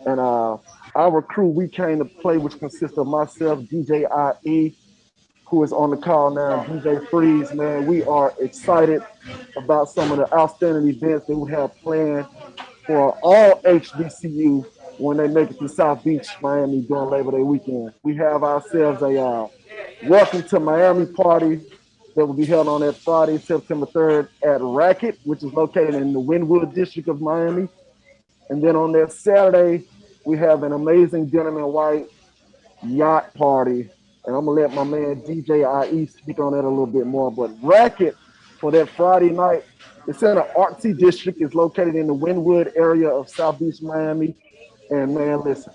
And our crew, we came to play, which consists of myself, DJ IE, who is on the call now, DJ Freeze, man. We are excited about some of the outstanding events that we have planned for all HBCU when they make it to South Beach, Miami during Labor Day weekend. We have ourselves a Welcome to Miami party that will be held on that Friday, September 3rd at Racket, which is located in the Wynwood district of Miami. And then on that Saturday, we have an amazing denim and white yacht party. And I'm going to let my man DJ IE speak on that a little bit more. But Racket for that Friday night, it's in an artsy district. It's located in the Wynwood area of South Beach, Miami. And man, listen,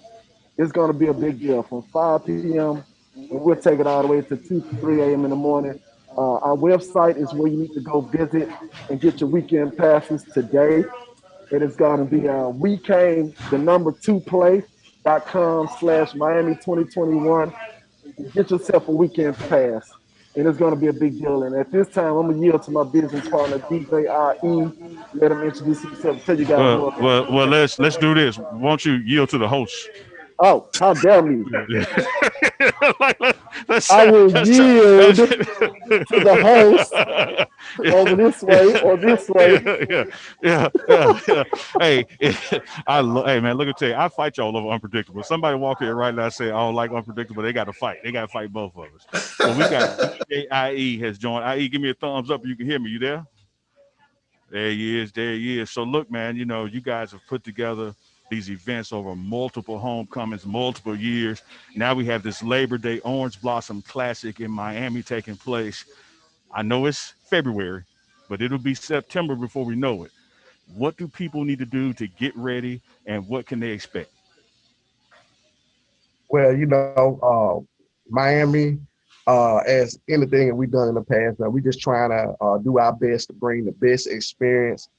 it's going to be a big deal from 5 p.m. and we'll take it all the way to 2 to 3 a.m. in the morning. Our website is where you need to go visit and get your weekend passes today. It is going to be WeCame2play.com/Miami 2021. Get yourself a weekend pass, and it's going to be a big deal. And at this time, I'm going to yield to my business partner, DJ IE. Let him introduce himself. Tell you guys more. Well, let's do this. Won't you yield to the host? Oh, how dare me? I will yield to the host over this way or this way. Yeah. Hey, hey man, look at you. I fight y'all over unpredictable. Somebody walk here right now and say I don't like unpredictable. They got to fight. They got to fight both of us. So we got DJ IE has joined. IE, give me a thumbs up if you can hear me. You there? There he is. There he is. So look, man, you know, you guys have put together these events over multiple homecomings, multiple years. Now we have this Labor Day Orange Blossom Classic in Miami taking place. I know it's February, but it'll be September before we know it. What do people need to do to get ready, and what can they expect? Well, Miami, as anything that we've done in the past, man, we just trying to do our best to bring the best experience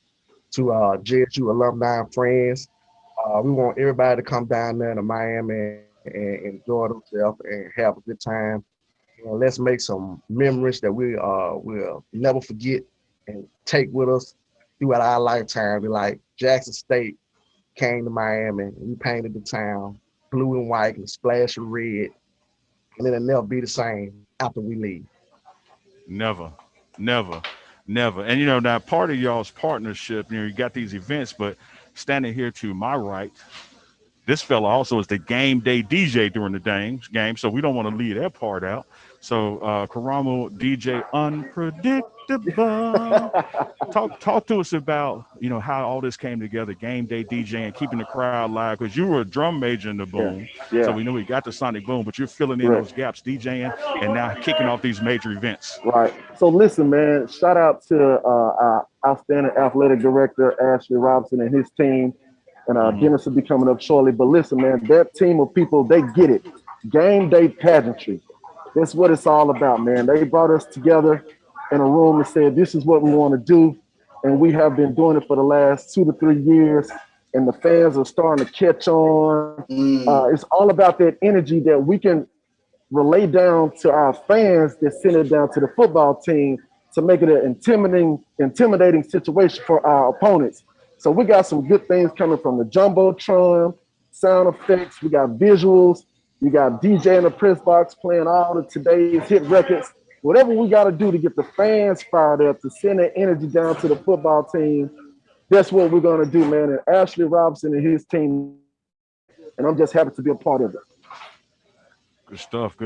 to JSU alumni and friends. We want everybody to come down there to Miami and enjoy themselves and have a good time. Let's make some memories that we will never forget and take with us throughout our lifetime. Like Jackson State came to Miami, and we painted the town blue and white and a splash of red, and it'll never be the same after we leave. Never. And now part of y'all's partnership, you got these events, but standing here to my right, this fella also is the game day DJ during the game, so we don't want to leave that part out. So Karamu DJ Unpredictable. Talk to us about how all this came together, game day DJ and keeping the crowd live, because you were a drum major in the boom. Yeah. So we know we got the sonic boom, but you're filling in those gaps, DJing, and now kicking off these major events. Right. So listen, man, shout out to our outstanding athletic director, Ashley Robinson, and his team. And Dennis will be coming up shortly. But listen, man, that team of people, they get it. Game day pageantry. That's what it's all about, man. They brought us together in a room and said, this is what we want to do. And we have been doing it for the last 2 to 3 years. And the fans are starting to catch on. It's all about that energy that we can relay down to our fans that send it down to the football team to make it an intimidating situation for our opponents. So we got some good things coming from the Jumbotron, sound effects. We got visuals. We got DJ in the press box playing all of today's hit records. Whatever we got to do to get the fans fired up, to send that energy down to the football team, that's what we're going to do, man. And Ashley Robinson and his team, and I'm just happy to be a part of it. Good stuff.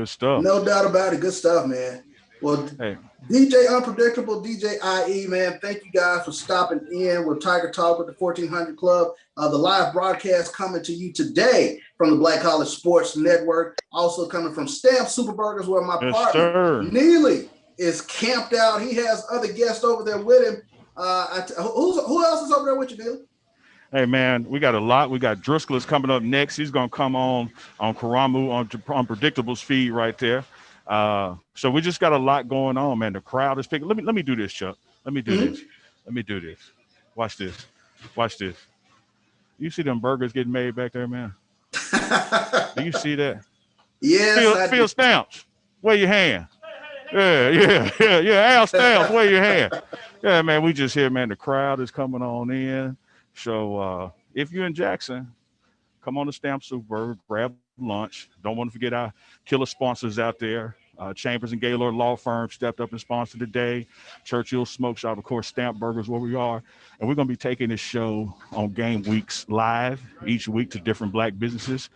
No doubt about it. Good stuff, man. Well, hey. DJ Unpredictable, DJ IE, man, thank you guys for stopping in with Tiger Talk with the 1400 Club. The live broadcast coming to you today from the Black College Sports Network. Also coming from Stamps Superburgers, where my partner, Neely, is camped out. He has other guests over there with him. Who else is over there with you, Neely? Hey, man, we got a lot. We got Driscoll is coming up next. He's going to come on Karamu on Unpredictable's feed right there. So we just got a lot going on, man. The crowd is picking. Let me do this, Chuck. Let me do this. Watch this. You see them burgers getting made back there, man? Do you see that? Yes. Phil Stamps, wave your hand. Yeah. Al Stamps, wave your hand. Yeah, man, we just here, man. The crowd is coming on in. So if you're in Jackson, come on to Stamps Superburgers, grab lunch. Don't want to forget our killer sponsors out there. Chambers and Gaylord Law Firm stepped up and sponsored today. Churchill Smoke Shop, of course, Stamp Burgers, where we are. And we're going to be taking this show on game weeks live each week to different Black businesses,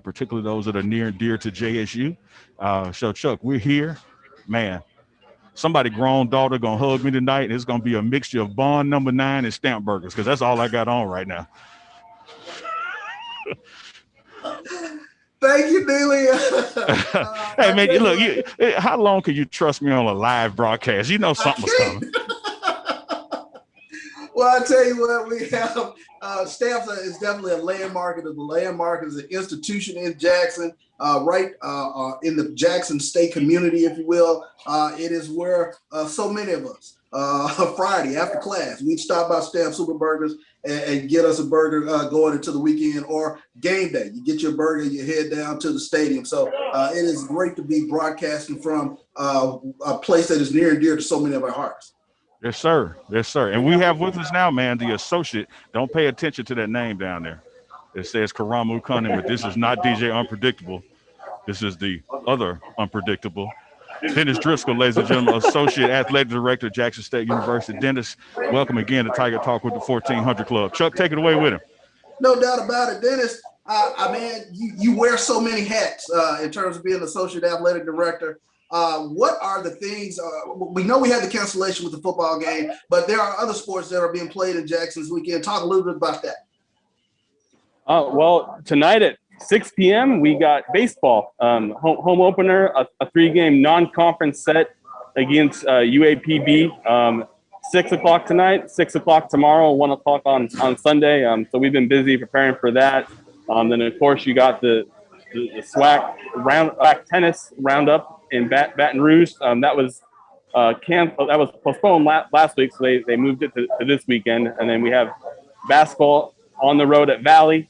particularly those that are near and dear to JSU. So, Chuck, we're here. Man, somebody grown daughter going to hug me tonight, and it's going to be a mixture of Bond No. 9 and Stamp Burgers, because that's all I got on right now. Thank you, Neely. Hey, man, look, how long can you trust me on a live broadcast? You know something was coming. Well, I tell you what, we have Stamps is definitely a landmark. It is a landmark. It is an institution in Jackson, right in the Jackson State community, if you will. It is where so many of us, Friday after class, we'd stop by Stamps Superburgers and get us a burger going into the weekend, or game day. You get your burger, you head down to the stadium. So it is great to be broadcasting from a place that is near and dear to so many of our hearts. Yes, sir. And we have with us now, man, the associate. Don't pay attention to that name down there. It says Karamu Cunning, but this is not DJ Unpredictable. This is the other unpredictable. Dennis Driscoll, ladies and gentlemen, Associate Athletic Director, Jackson State University. Dennis, welcome again to Tiger Talk with the 1400 Club. Chuck, take it away with him. No doubt about it, Dennis. I mean, you wear so many hats in terms of being Associate Athletic Director. What are the things, we know we had the cancellation with the football game, but there are other sports that are being played in Jackson this weekend. Talk a little bit about that. Well, tonight at 6 p.m., we got baseball, home opener, a 3-game non-conference set against UAPB. 6 o'clock tonight, 6 o'clock tomorrow, 1 o'clock on Sunday. So we've been busy preparing for that. Then, of course, you got the SWAC tennis roundup in Baton Rouge. That was postponed last week, so they moved it to this weekend. And then we have basketball on the road at Valley.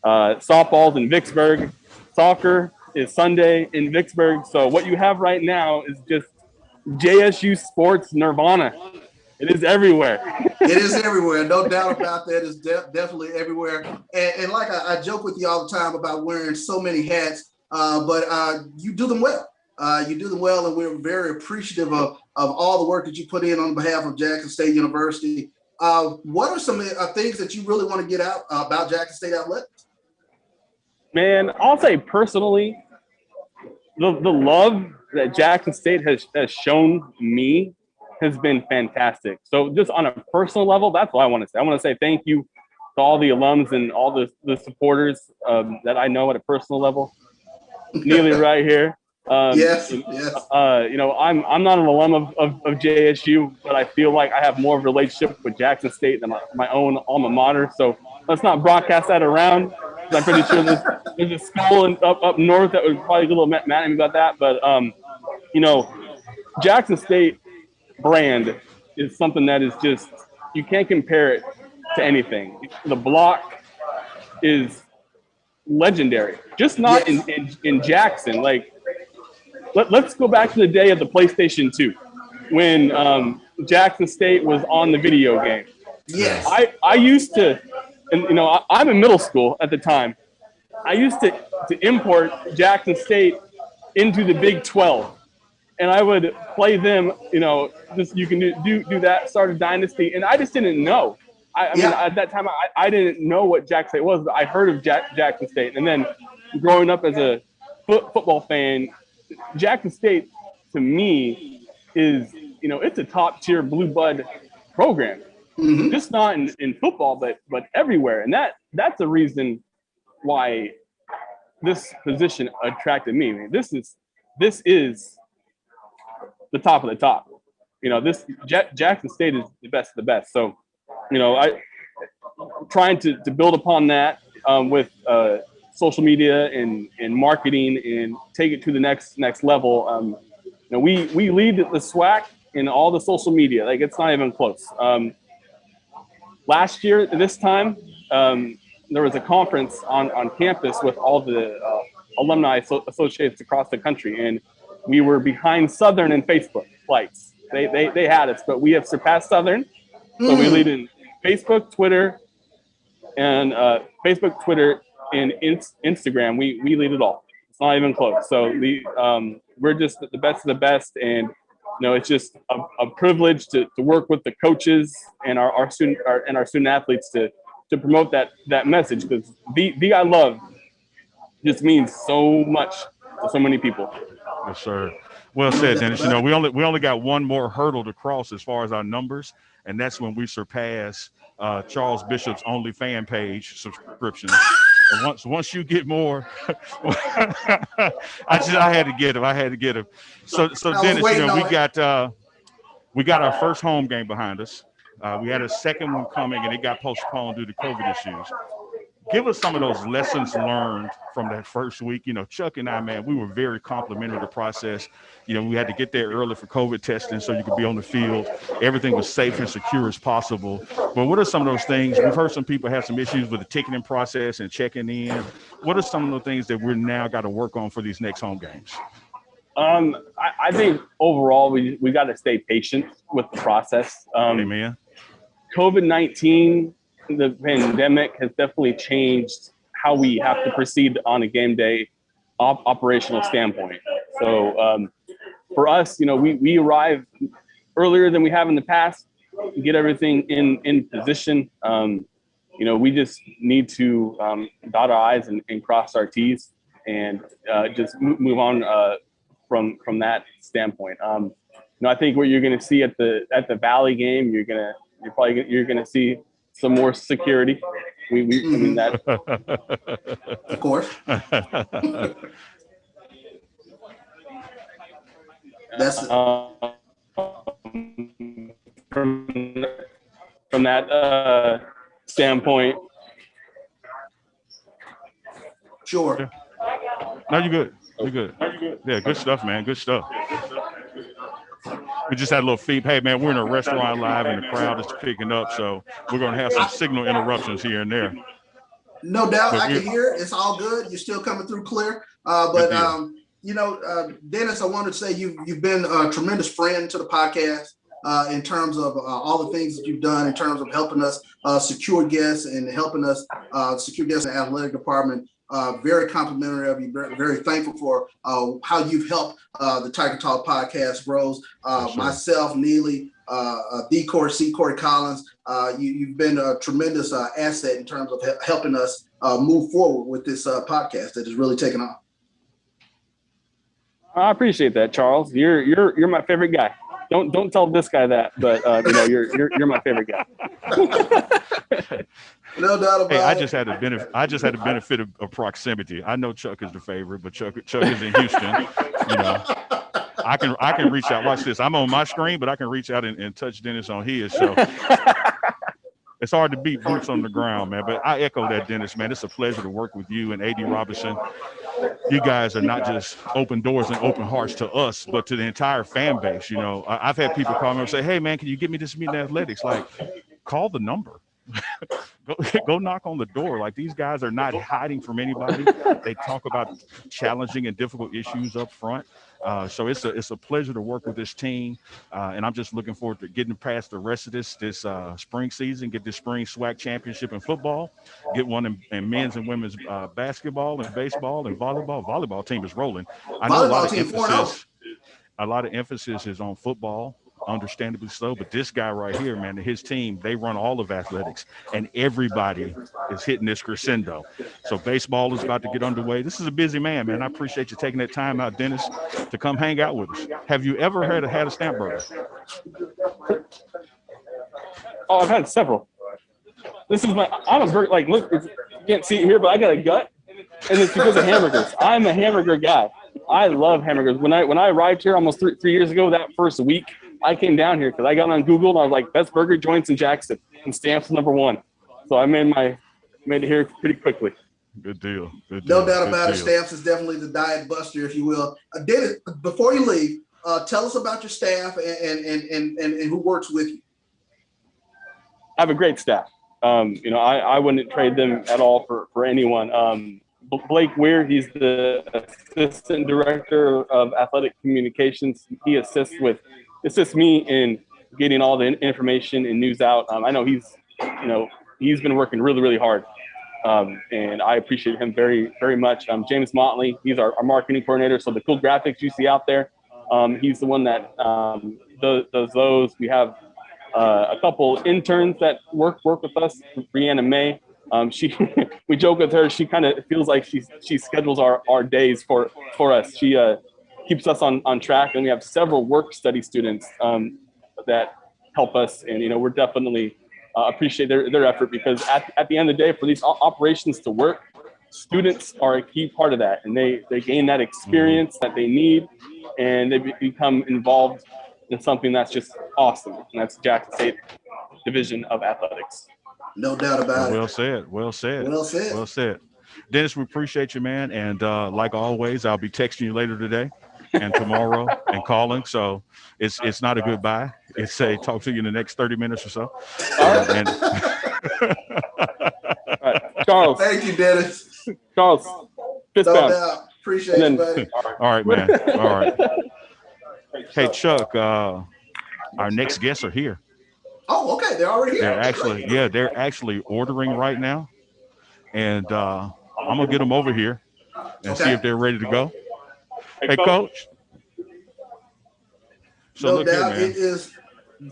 Softball's in Vicksburg. Soccer is Sunday in Vicksburg. So what you have right now is just JSU sports nirvana. It is everywhere. It is everywhere. No doubt about that. It's definitely everywhere. And like I joke with you all the time about wearing so many hats, but you do them well. You do them well, and we're very appreciative of all the work that you put in on behalf of Jackson State University. What are some things that you really want to get out about Jackson State Athletics? Man, I'll say personally, the love that Jackson State has shown me has been fantastic. So just on a personal level, that's what I want to say. I want to say thank you to all the alums and all the supporters that I know at a personal level. Neely right here. Yes. You know, I'm not an alum of JSU, but I feel like I have more of a relationship with Jackson State than my own alma mater. So let's not broadcast that around. I'm pretty sure there's a school up north that would probably get a little mad at me about that. But, you know, Jackson State brand is something that is just, you can't compare it to anything. The block is legendary, just not in Jackson. Like, let's go back to the day of the PlayStation 2 when Jackson State was on the video game. Yes. I used to, and you know, I'm in middle school at the time. I used to import Jackson State into the Big 12. And I would play them, you know, just you can do that, start a dynasty. And I just didn't know. I mean, at that time, I didn't know what Jackson State was. But I heard of Jackson State. And then growing up as a football fan, Jackson State, to me, is, you know, it's a top-tier blue blood program. Mm-hmm. Just not in football, but everywhere. And that's the reason why this position attracted me. I mean, this is the top of the top. You know, this Jackson State is the best of the best. So, you know, I'm trying to build upon that with social media and marketing and take it to the next level. You know, we lead the SWAC in all the social media. Like, it's not even close. Last year at this time, there was a conference on campus with all the alumni associates across the country, and we were behind Southern in Facebook likes. They had us, but we have surpassed Southern. So we lead in Facebook, Twitter, and Instagram. We lead it all. It's not even close. So we're just the best of the best, and you know, it's just a privilege to work with the coaches and our student athletes to promote that message, because the I love just means so much to so many people. Yes, sir. Well said, Dennis. You know, we only got one more hurdle to cross as far as our numbers, and that's when we surpass Charles Bishop's only fan page subscriptions. Once you get more, I had to get him. So Dennis, you know, we got our first home game behind us. We had a second one coming, and it got postponed due to COVID issues. Give us some of those lessons learned from that first week. You know, Chuck and I, man, we were very complimentary of the process. You know, we had to get there early for COVID testing so you could be on the field. Everything was safe and secure as possible. But what are some of those things? We've heard some people have some issues with the ticketing process and checking in. What are some of the things that we're now got to work on for these next home games? I think overall we got to stay patient with the process. Amen. COVID-19, the pandemic, has definitely changed how we have to proceed on a game day. operational standpoint. So for us, we arrive earlier than we have in the past, get everything in position. We just need to dot our I's and cross our T's, and just move on from that standpoint. I think what you're going to see at the Valley game, you're going to see some more security. I mean that. Of course. That's from that standpoint. Sure. Yeah. No, you're good. You're good. Yeah, good stuff, man. Good stuff. We just had a little feed. Hey, man, we're in a restaurant live and the crowd is picking up, so we're going to have some signal interruptions here and there. No doubt. I can hear it. It's all good. You're still coming through clear. Dennis, I wanted to say you've been a tremendous friend to the podcast in terms of all the things that you've done in terms of helping us secure guests and helping us secure guests in the athletic department. Very complimentary of you. Very, very thankful for how you've helped the Tiger Talk podcast grows. Sure. Myself, Neely, D-Court, C. Corey Collins, you've been a tremendous asset in terms of helping us move forward with this podcast that has really taken off. I appreciate that, Charles. You're my favorite guy. Don't tell this guy that, but you're my favorite guy. No doubt about it. I just had the benefit of proximity. I know Chuck is the favorite, but Chuck is in Houston. I can reach out. Watch this. I'm on my screen, but I can reach out and touch Dennis on his. So it's hard to beat boots on the ground, man. But I echo that, Dennis, man. It's a pleasure to work with you and A.D. Robinson. You guys are not just open doors and open hearts to us, but to the entire fan base. I've had people call me and say, "Hey, man, can you get me this meeting athletics?" Like, call the number. Go knock on the door. Like, these guys are not hiding from anybody. They talk about challenging and difficult issues up front. So it's a pleasure to work with this team, and I'm just looking forward to getting past the rest of this spring season, get this spring SWAC championship in football, get one in men's and women's basketball and baseball and volleyball. Volleyball team is rolling. I know a lot of emphasis is on football. Understandably so, but this guy right here, man, his team, they run all of athletics, and everybody is hitting this crescendo. So baseball is about to get underway. This is a busy man. I appreciate you taking that time out, Dennis, to come hang out with us. Have you ever had a Stamp Burger? Oh, I've had several. This is I'm a burger, look, you can't see it here, but I got a gut, and it's because of hamburgers. I'm a hamburger guy. I love hamburgers. When I arrived here almost 3 years ago, that first week, I came down here because I got on Google and I was like, best burger joints in Jackson, and Stamps #1. So I made it here pretty quickly. Good deal. No doubt about it. Stamps is definitely the diet buster, if you will. Dennis, before you leave, tell us about your staff and who works with you. I have a great staff. I wouldn't trade them at all for anyone. Blake Weir, he's the assistant director of athletic communications. He assists me in getting all the information and news out. I know he's been working really, really hard. And I appreciate him very, very much. James Motley, he's our marketing coordinator. So the cool graphics you see out there, he's the one that does those. We have a couple interns that work with us, Brianna May. We joke with her. She kind of feels like she schedules our days for us. She keeps us on track, and we have several work study students that help us. And we're definitely appreciate their effort, because at the end of the day, for these operations to work, students are a key part of that, and they gain that experience that they need, and they become involved in something that's just awesome, and that's Jackson State Division of Athletics. No doubt about it. Well said. Dennis, we appreciate you, man. And like always, I'll be texting you later today and tomorrow and calling. So it's not a goodbye. It's a talk to you in the next 30 minutes or so. All right, Charles. Thank you, Dennis. Charles. No doubt. Appreciate it, buddy. All right, man. All right. Hey, Chuck, our next guests are here. Oh, okay. They're already here. They're actually ordering right now. And I'm going to get them over here. and see if they're ready to go. Hey, Coach. So no doubt, it is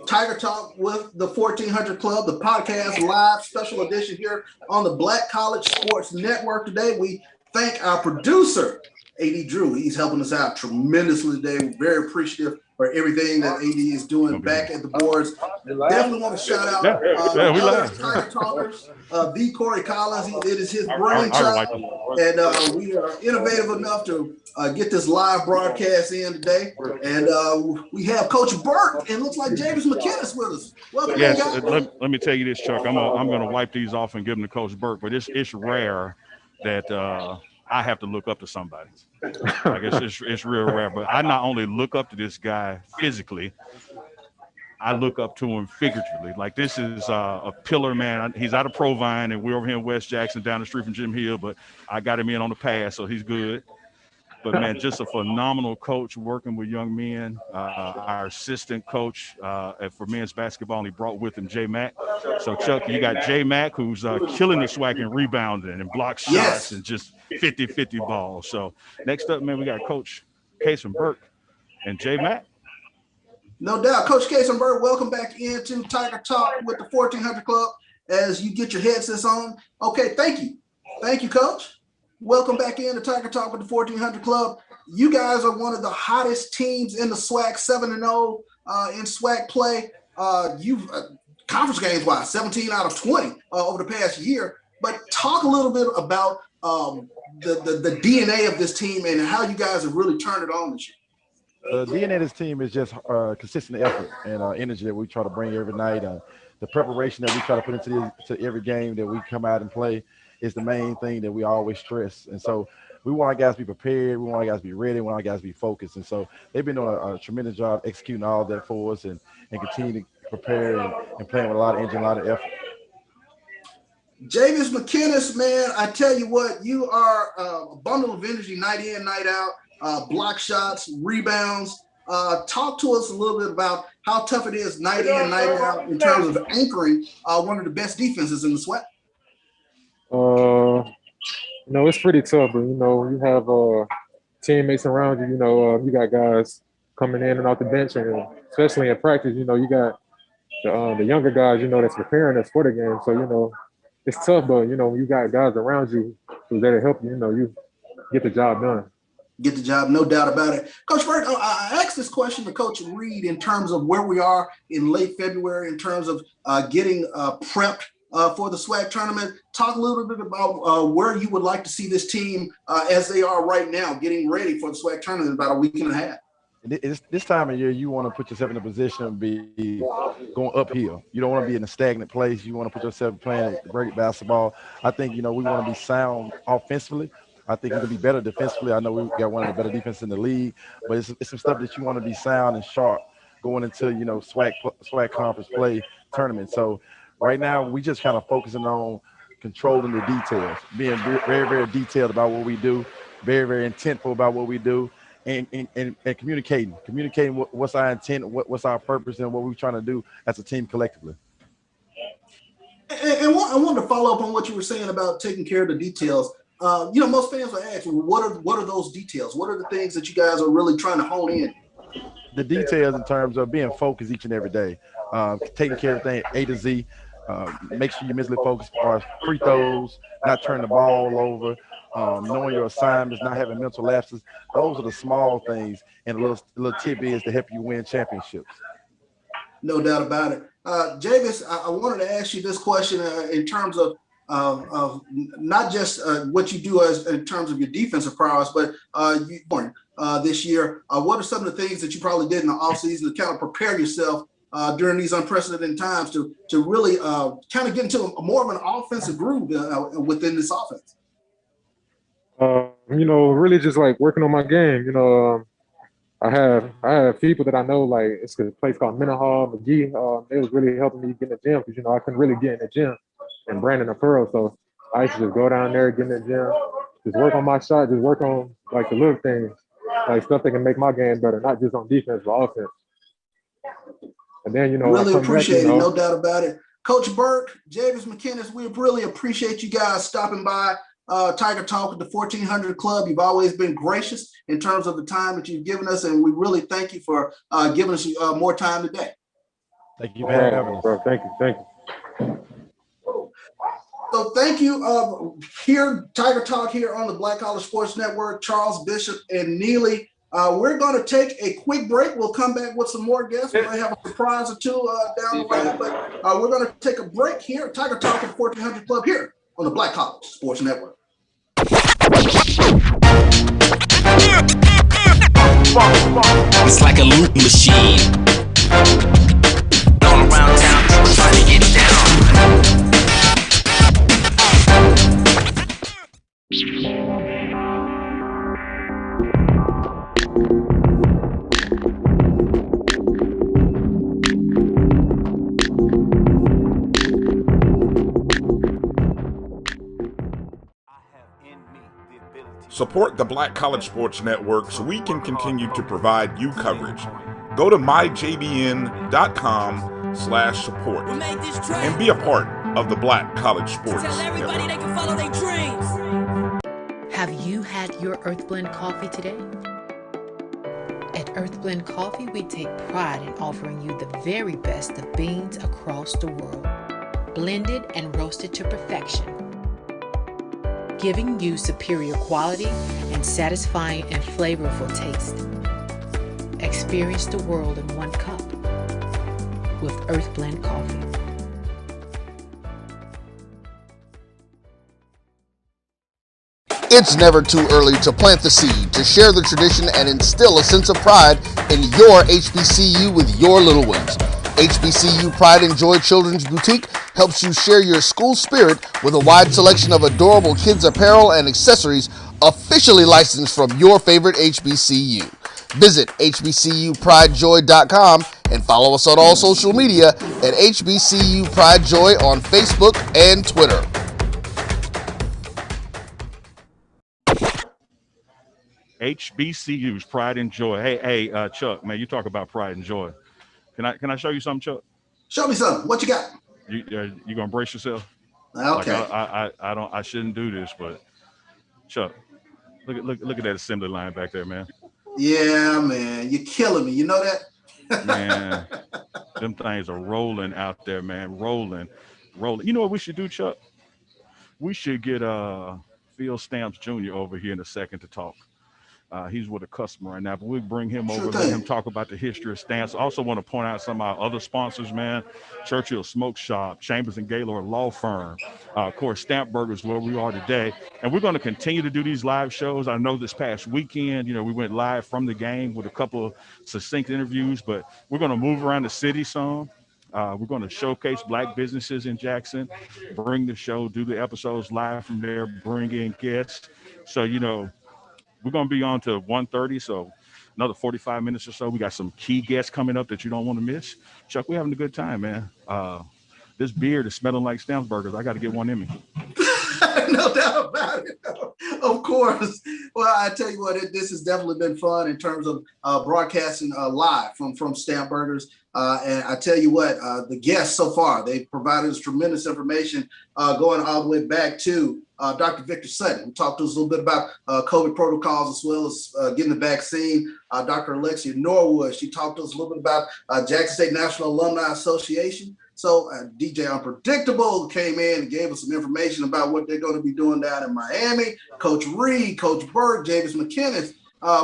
Tiger Talk with the 1400 Club, the podcast live special edition here on the Black College Sports Network. Today, we thank our producer, AD Drew. He's helping us out tremendously today. We're very appreciative for everything that AD is doing back at the boards. Definitely want to shout out other Tiger Talkers, the Corey Collins. It is his brainchild, and we are innovative enough to get this live broadcast in today. And we have Coach Burke, and it looks like James McKinnis with us. Welcome, yes, guys. let me tell you this, Chuck. I'm gonna wipe these off and give them to Coach Burke, but it's rare that I have to look up to somebody. Like it's real rare, but I not only look up to this guy physically, I look up to him figuratively. Like, this is a pillar, man. He's out of Provine, and we're over here in West Jackson down the street from Jim Hill, but I got him in on the pass, so he's good. But, man, just a phenomenal coach working with young men. Our assistant coach for men's basketball, and he brought with him J Mack. So, Chuck, you got J Mack, who's killing the SWAC and rebounding and block shots and just 50-50 balls. So, next up, man, we got Coach Kason Burke and J Mack. No doubt. Coach Kason Burke, welcome back into Tiger Talk with the 1400 Club as you get your headsets on. Okay, thank you. Thank you, Coach. Welcome back into Tiger Talk with the 1400 Club. You guys are one of the hottest teams in the SWAC, 7-0 in SWAC play. You've conference games wise, 17 out of 20 over the past year. But talk a little bit about the DNA of this team and how you guys have really turned it on this year. The DNA of this team is just consistent effort and energy that we try to bring every night. The preparation that we try to put into every game that we come out and play is the main thing that we always stress. And so we want our guys to be prepared. We want our guys to be ready. We want our guys to be focused. And so they've been doing a tremendous job executing all of that for us and continue to prepare and playing with a lot of energy and a lot of effort. James McKinnis, man, I tell you what, you are a bundle of energy night in, night out, block shots, rebounds. Talk to us a little bit about how tough it is night in, night out in terms of anchoring one of the best defenses in the SWAC. It's pretty tough, but you have teammates around you. You got guys coming in and off the bench, and especially in practice, you got the younger guys, that's preparing us for the game. So it's tough, but when you got guys around you who's there to help you, you get the job done. Get the job, no doubt about it. Coach Burke, I asked this question to Coach Reed in terms of where we are in late February in terms of getting prepped for the SWAC tournament. Talk a little bit about where you would like to see this team as they are right now, getting ready for the SWAC tournament in about a week and a half. This time of year, you want to put yourself in a position to be going uphill. You don't want to be in a stagnant place. You want to put yourself playing great basketball. I think, we want to be sound offensively. I think we can be better defensively. I know we got one of the better defenses in the league, but it's some stuff that you want to be sound and sharp going into, SWAC conference play tournament. So right now, we just kind of focusing on controlling the details, being very, very detailed about what we do, very, very intentful about what we do, and communicating what's our intent, what's our purpose, and what we're trying to do as a team collectively. And I wanted to follow up on what you were saying about taking care of the details. Most fans will ask, what are those details? What are the things that you guys are really trying to hone in? The details in terms of being focused each and every day, taking care of things A to Z. Make sure you're mentally focused as far as free throws, not turning the ball over, knowing your assignments, not having mental lapses. Those are the small things and little tidbits to help you win championships. No doubt about it. Javis, I wanted to ask you this question in terms of not just what you do in terms of your defensive prowess, but this year, what are some of the things that you probably did in the offseason to kind of prepare yourself during these unprecedented times to really kind of get into more of an offensive groove within this offense? Really just like working on my game. I have people that I know, like it's a place called Minahall, McGee. They was really helping me get in the gym because I couldn't really get in the gym. And Brandon and Pearl, so I used to just go down there, get in the gym, just work on my shot, just work on like the little things, like stuff that can make my game better, not just on defense but offense. And then really appreciate it, no doubt about it. Coach Burke, Javis McKinnis, we really appreciate you guys stopping by Tiger Talk with the 1400 Club. You've always been gracious in terms of the time that you've given us, and we really thank you for giving us more time today. Thank you for having us. Bro, thank you. So thank you. Here, Tiger Talk here on the Black College Sports Network, Charles Bishop and Neely. We're going to take a quick break. We'll come back with some more guests. We might have a surprise or two down the line, but we're going to take a break here. Tiger Talk at 1400 Club here on the Black College Sports Network. It's like a loop machine. All around town, people trying to get down. Support the Black College Sports Network so we can continue to provide you coverage. Go to myjbn.com/support and be a part of the Black College Sports Network. Have you had your Earth Blend coffee today? At Earth Blend Coffee, we take pride in offering you the very best of beans across the world, blended and roasted to perfection, giving you superior quality and satisfying and flavorful taste. Experience the world in one cup with Earth Blend Coffee. It's never too early to plant the seed, to share the tradition, and instill a sense of pride in your HBCU with your little ones. HBCU Pride and Joy Children's Boutique helps you share your school spirit with a wide selection of adorable kids apparel and accessories officially licensed from your favorite HBCU. Visit hbcupridejoy.com and follow us on all social media at HBCU Pride Joy on Facebook and Twitter. HBCU's Pride and Joy. Hey, Chuck, man, you talk about pride and joy. Can I show you something, Chuck? Show me something. What you got? You gonna brace yourself? Okay. Like I shouldn't do this, but Chuck, look at that assembly line back there, man. Yeah, man, you're killing me. You know that? Man, them things are rolling out there, man. Rolling. You know what we should do, Chuck? We should get Phil Stamps Jr. over here in a second to talk. He's with a customer right now, but we'll bring him over, let him talk about the history of Stamps. I also want to point out some of our other sponsors, man. Churchill Smoke Shop, Chambers and Gaylord Law Firm, of course, Stamp Burgers, where we are today. And we're going to continue to do these live shows. I know this past weekend, we went live from the game with a couple of succinct interviews, but we're going to move around the city some. We're going to showcase Black businesses in Jackson, bring the show, do the episodes live from there, bring in guests. So, we're going to be on to 1:30, so another 45 minutes or so. We got some key guests coming up that you don't want to miss. Chuck, we're having a good time, man. This beard is smelling like Stamps Burgers. I got to get one in me. No doubt about it. Of course. Well, I tell you what, this has definitely been fun in terms of broadcasting live from Stamp Burgers. And I tell you what, the guests so far, they've provided us tremendous information going all the way back to Dr. Victor Sutton, who talked to us a little bit about COVID protocols as well as getting the vaccine. Dr. Alexia Norwood, she talked to us a little bit about Jackson State National Alumni Association. So DJ Unpredictable came in and gave us some information about what they're going to be doing down in Miami. Coach Reed, Coach Burke, Javis McKinnis.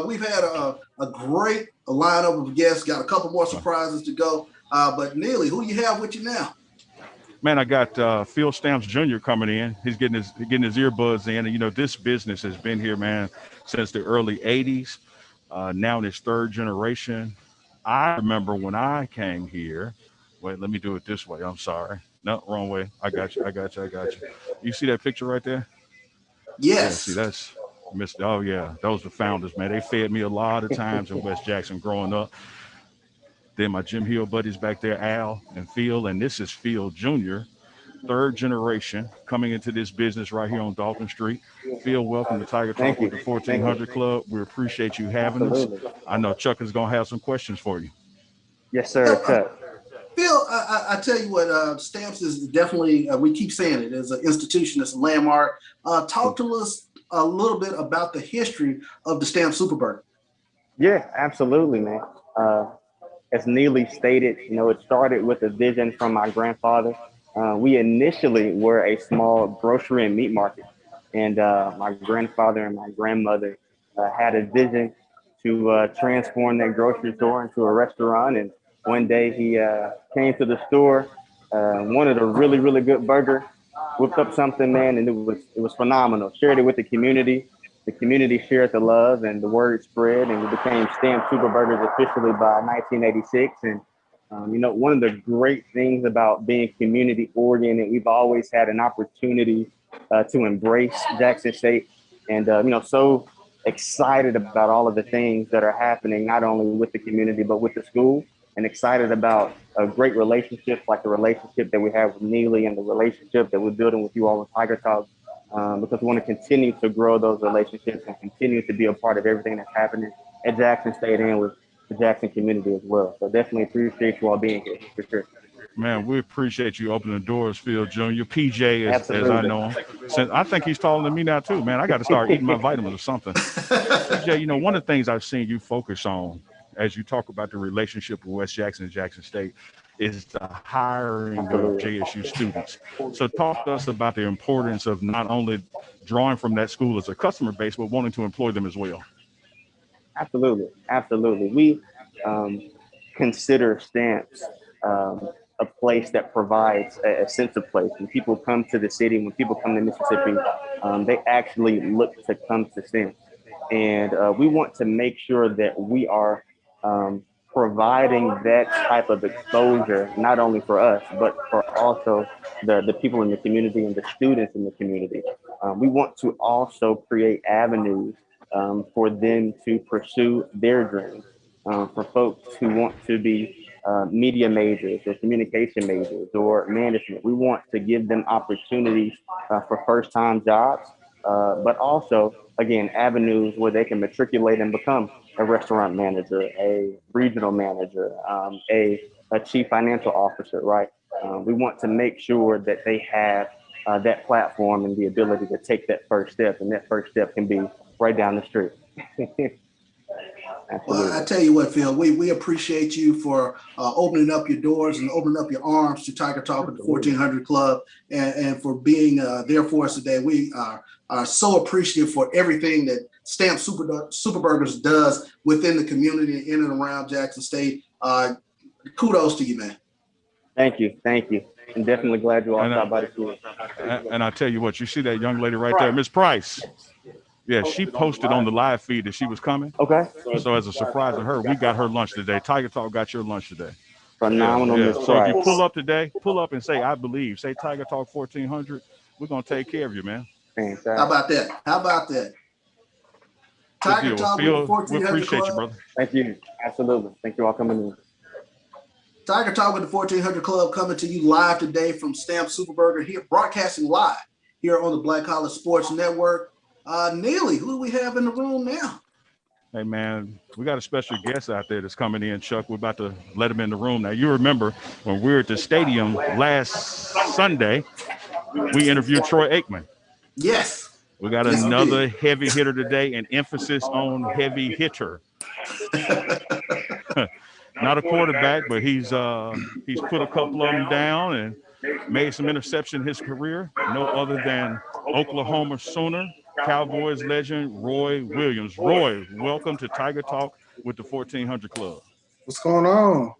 We've had a great lineup of guests, got a couple more surprises to go. But Neely, who do you have with you now? Man, I got Phil Stamps Jr. coming in. He's getting his earbuds in. And, this business has been here, man, since the early 80s. Now in its third generation. I remember when I came here. Wait, let me do it this way. I'm sorry. No, wrong way. I got you. You see that picture right there? Yes. Yeah, see, that's Mr. Oh, yeah. Those are founders, man. They fed me a lot of times in West Jackson growing up. Then my Jim Hill buddies back there, Al and Phil, and this is Phil Jr., third generation, coming into this business right here on Dalton Street. Phil, welcome to Tiger Talk with the 1400 Club. We appreciate you having us. I know Chuck is going to have some questions for you. Yes, sir, Chuck. Phil, I tell you what, Stamps is definitely, we keep saying it, as an institution, it's a landmark. Talk to us a little bit about the history of the Stamps Superburger. Yeah, absolutely, man. As Neely stated, it started with a vision from my grandfather. We initially were a small grocery and meat market, and my grandfather and my grandmother had a vision to transform that grocery store into a restaurant. And one day he came to the store, wanted a really, really good burger, whipped up something, man, and it was phenomenal. Shared it with the community. The community shared the love, and the word spread, and we became Stamps Superburgers officially by 1986. And one of the great things about being community oriented, we've always had an opportunity to embrace Jackson State, and so excited about all of the things that are happening, not only with the community but with the school, and excited about great relationships like the relationship that we have with Neely and the relationship that we're building with you all in Tiger Talk. Because we want to continue to grow those relationships and continue to be a part of everything that's happening at Jackson State and with the Jackson community as well. So definitely appreciate you all being here for sure. Man, we appreciate you opening the doors, Phil Jr. PJ, as I know him. Since I think he's taller than me now too, man. I got to start eating my vitamins or something. PJ, one of the things I've seen you focus on as you talk about the relationship with West Jackson and Jackson State is the hiring of JSU students. So talk to us about the importance of not only drawing from that school as a customer base, but wanting to employ them as well. Absolutely. Absolutely. We consider Stamps a place that provides a sense of place. When people come to the city, when people come to Mississippi, they actually look to come to Stamps. And we want to make sure that we are providing that type of exposure, not only for us, but for also the people in the community and the students in the community. We want to also create avenues for them to pursue their dreams. For folks who want to be media majors or communication majors or management, we want to give them opportunities for first-time jobs, but also, again, avenues where they can matriculate and become a restaurant manager, a regional manager, a chief financial officer, right? We want to make sure that they have that platform and the ability to take that first step, and that first step can be right down the street. Well, I tell you what, Phil, we appreciate you for opening up your doors and opening up your arms to Tiger Talk with the 1400 Club, and for being there for us today. We are so appreciative for everything that Stamps Superburgers does within the community in and around Jackson State. Kudos to you, man. Thank you. I'm definitely glad you all stopped by the school. And I tell you what, you see that young lady right there, Miss Price. Yeah, she posted on the live feed that she was coming. Okay. So as a surprise to her, we got her lunch today. Tiger Talk got your lunch today. Phenomenal. Yeah. So if you pull up today, pull up and say, I believe. Say Tiger Talk 1400. We're going to take care of you, man. How about that? Tiger Talk with the 1400 we appreciate Club. you, brother. Thank you. Absolutely. Thank you all coming in. Tiger Talk with the 1400 Club coming to you live today from Stamps Superburger, here broadcasting live here on the Black College Sports Network. Neely, who do we have in the room now? Hey, man, we got a special guest out there that's coming in, Chuck. We're about to let him in the room. Now, you remember when we were at the stadium last Sunday, we interviewed Troy Aikman. Yes. We got another heavy hitter today, an emphasis on heavy hitter. Not a quarterback, but he's put a couple of them down and made some interception in his career. No other than Oklahoma Sooner Cowboys legend Roy Williams. Roy, welcome to Tiger Talk with the 1400 Club. What's going on?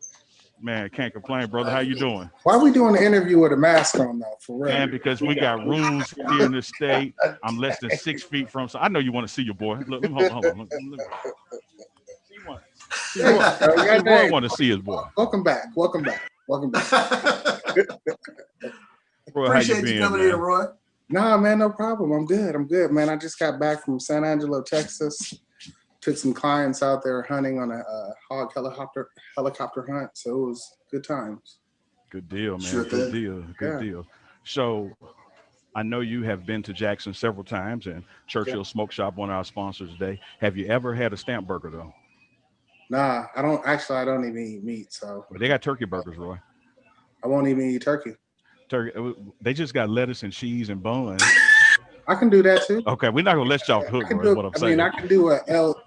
Man, can't complain, brother. How you doing? Why are we doing the interview with a mask on though? For real? Man, because we got rules here in the state. I'm less than 6 feet from. So I know you want to see your boy. Look, hold on. Roy want to see his boy. Welcome back. Roy, Appreciate you coming in, Roy. Nah, man, no problem. I'm good, man. I just got back from San Angelo, Texas. Took some clients out there hunting on a hog helicopter hunt. So it was good times. Good deal, man. Sure Good deal. So I know you have been to Jackson several times, and Churchill Smoke Shop, one of our sponsors today. Have you ever had a stamp burger though? Nah, I don't even eat meat. So but they got turkey burgers, Roy. I won't even eat turkey. Turkey. They just got lettuce and cheese and buns. I can do that too. Okay, we're not gonna let you off the hook, bro. Is what I'm saying. I can do a L,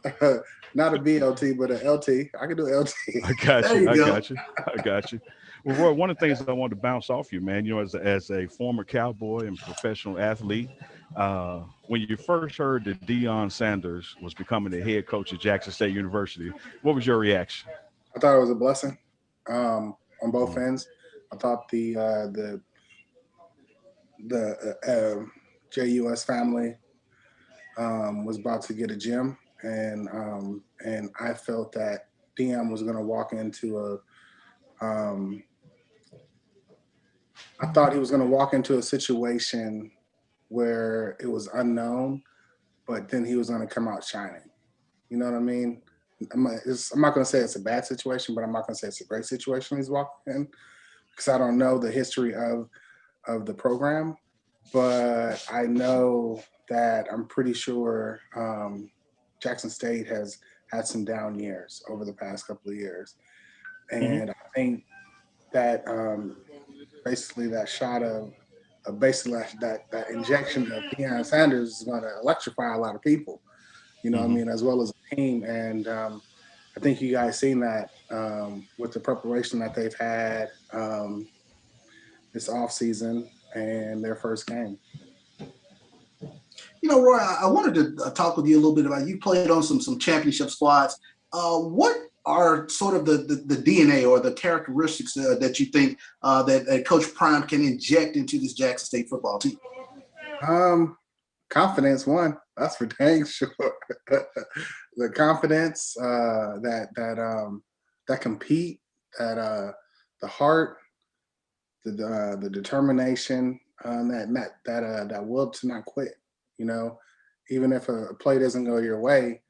not a BLT, but a LT. I can do LT. I got There you. I go. got you. I got you. Well, Roy, one of the things that I wanted to bounce off you, man, as a former Cowboy and professional athlete, when you first heard that Deion Sanders was becoming the head coach at Jackson State University, what was your reaction? I thought it was a blessing on both ends. I thought the JUS family was about to get a gym, and I felt that Deion was going to walk into I thought he was going to walk into a situation where it was unknown, but then he was going to come out shining. You know what I mean? I'm not going to say it's a bad situation, but I'm not going to say it's a great situation he's walking in, because I don't know the history of the program. But I know that I'm pretty sure Jackson State has had some down years over the past couple of years. And I think that basically that shot of basically that injection of Deion Sanders is going to electrify a lot of people, you know what I mean, as well as the team. And I think you guys seen that with the preparation that they've had this offseason and their first game. You know, Roy, I wanted to talk with you a little bit about, you played on some championship squads. What are sort of the DNA or the characteristics that you think that Coach Prime can inject into this Jackson State football team? Confidence, one. That's for dang sure. The confidence that compete, that the heart, the determination, that will to not quit. You know, even if a play doesn't go your way,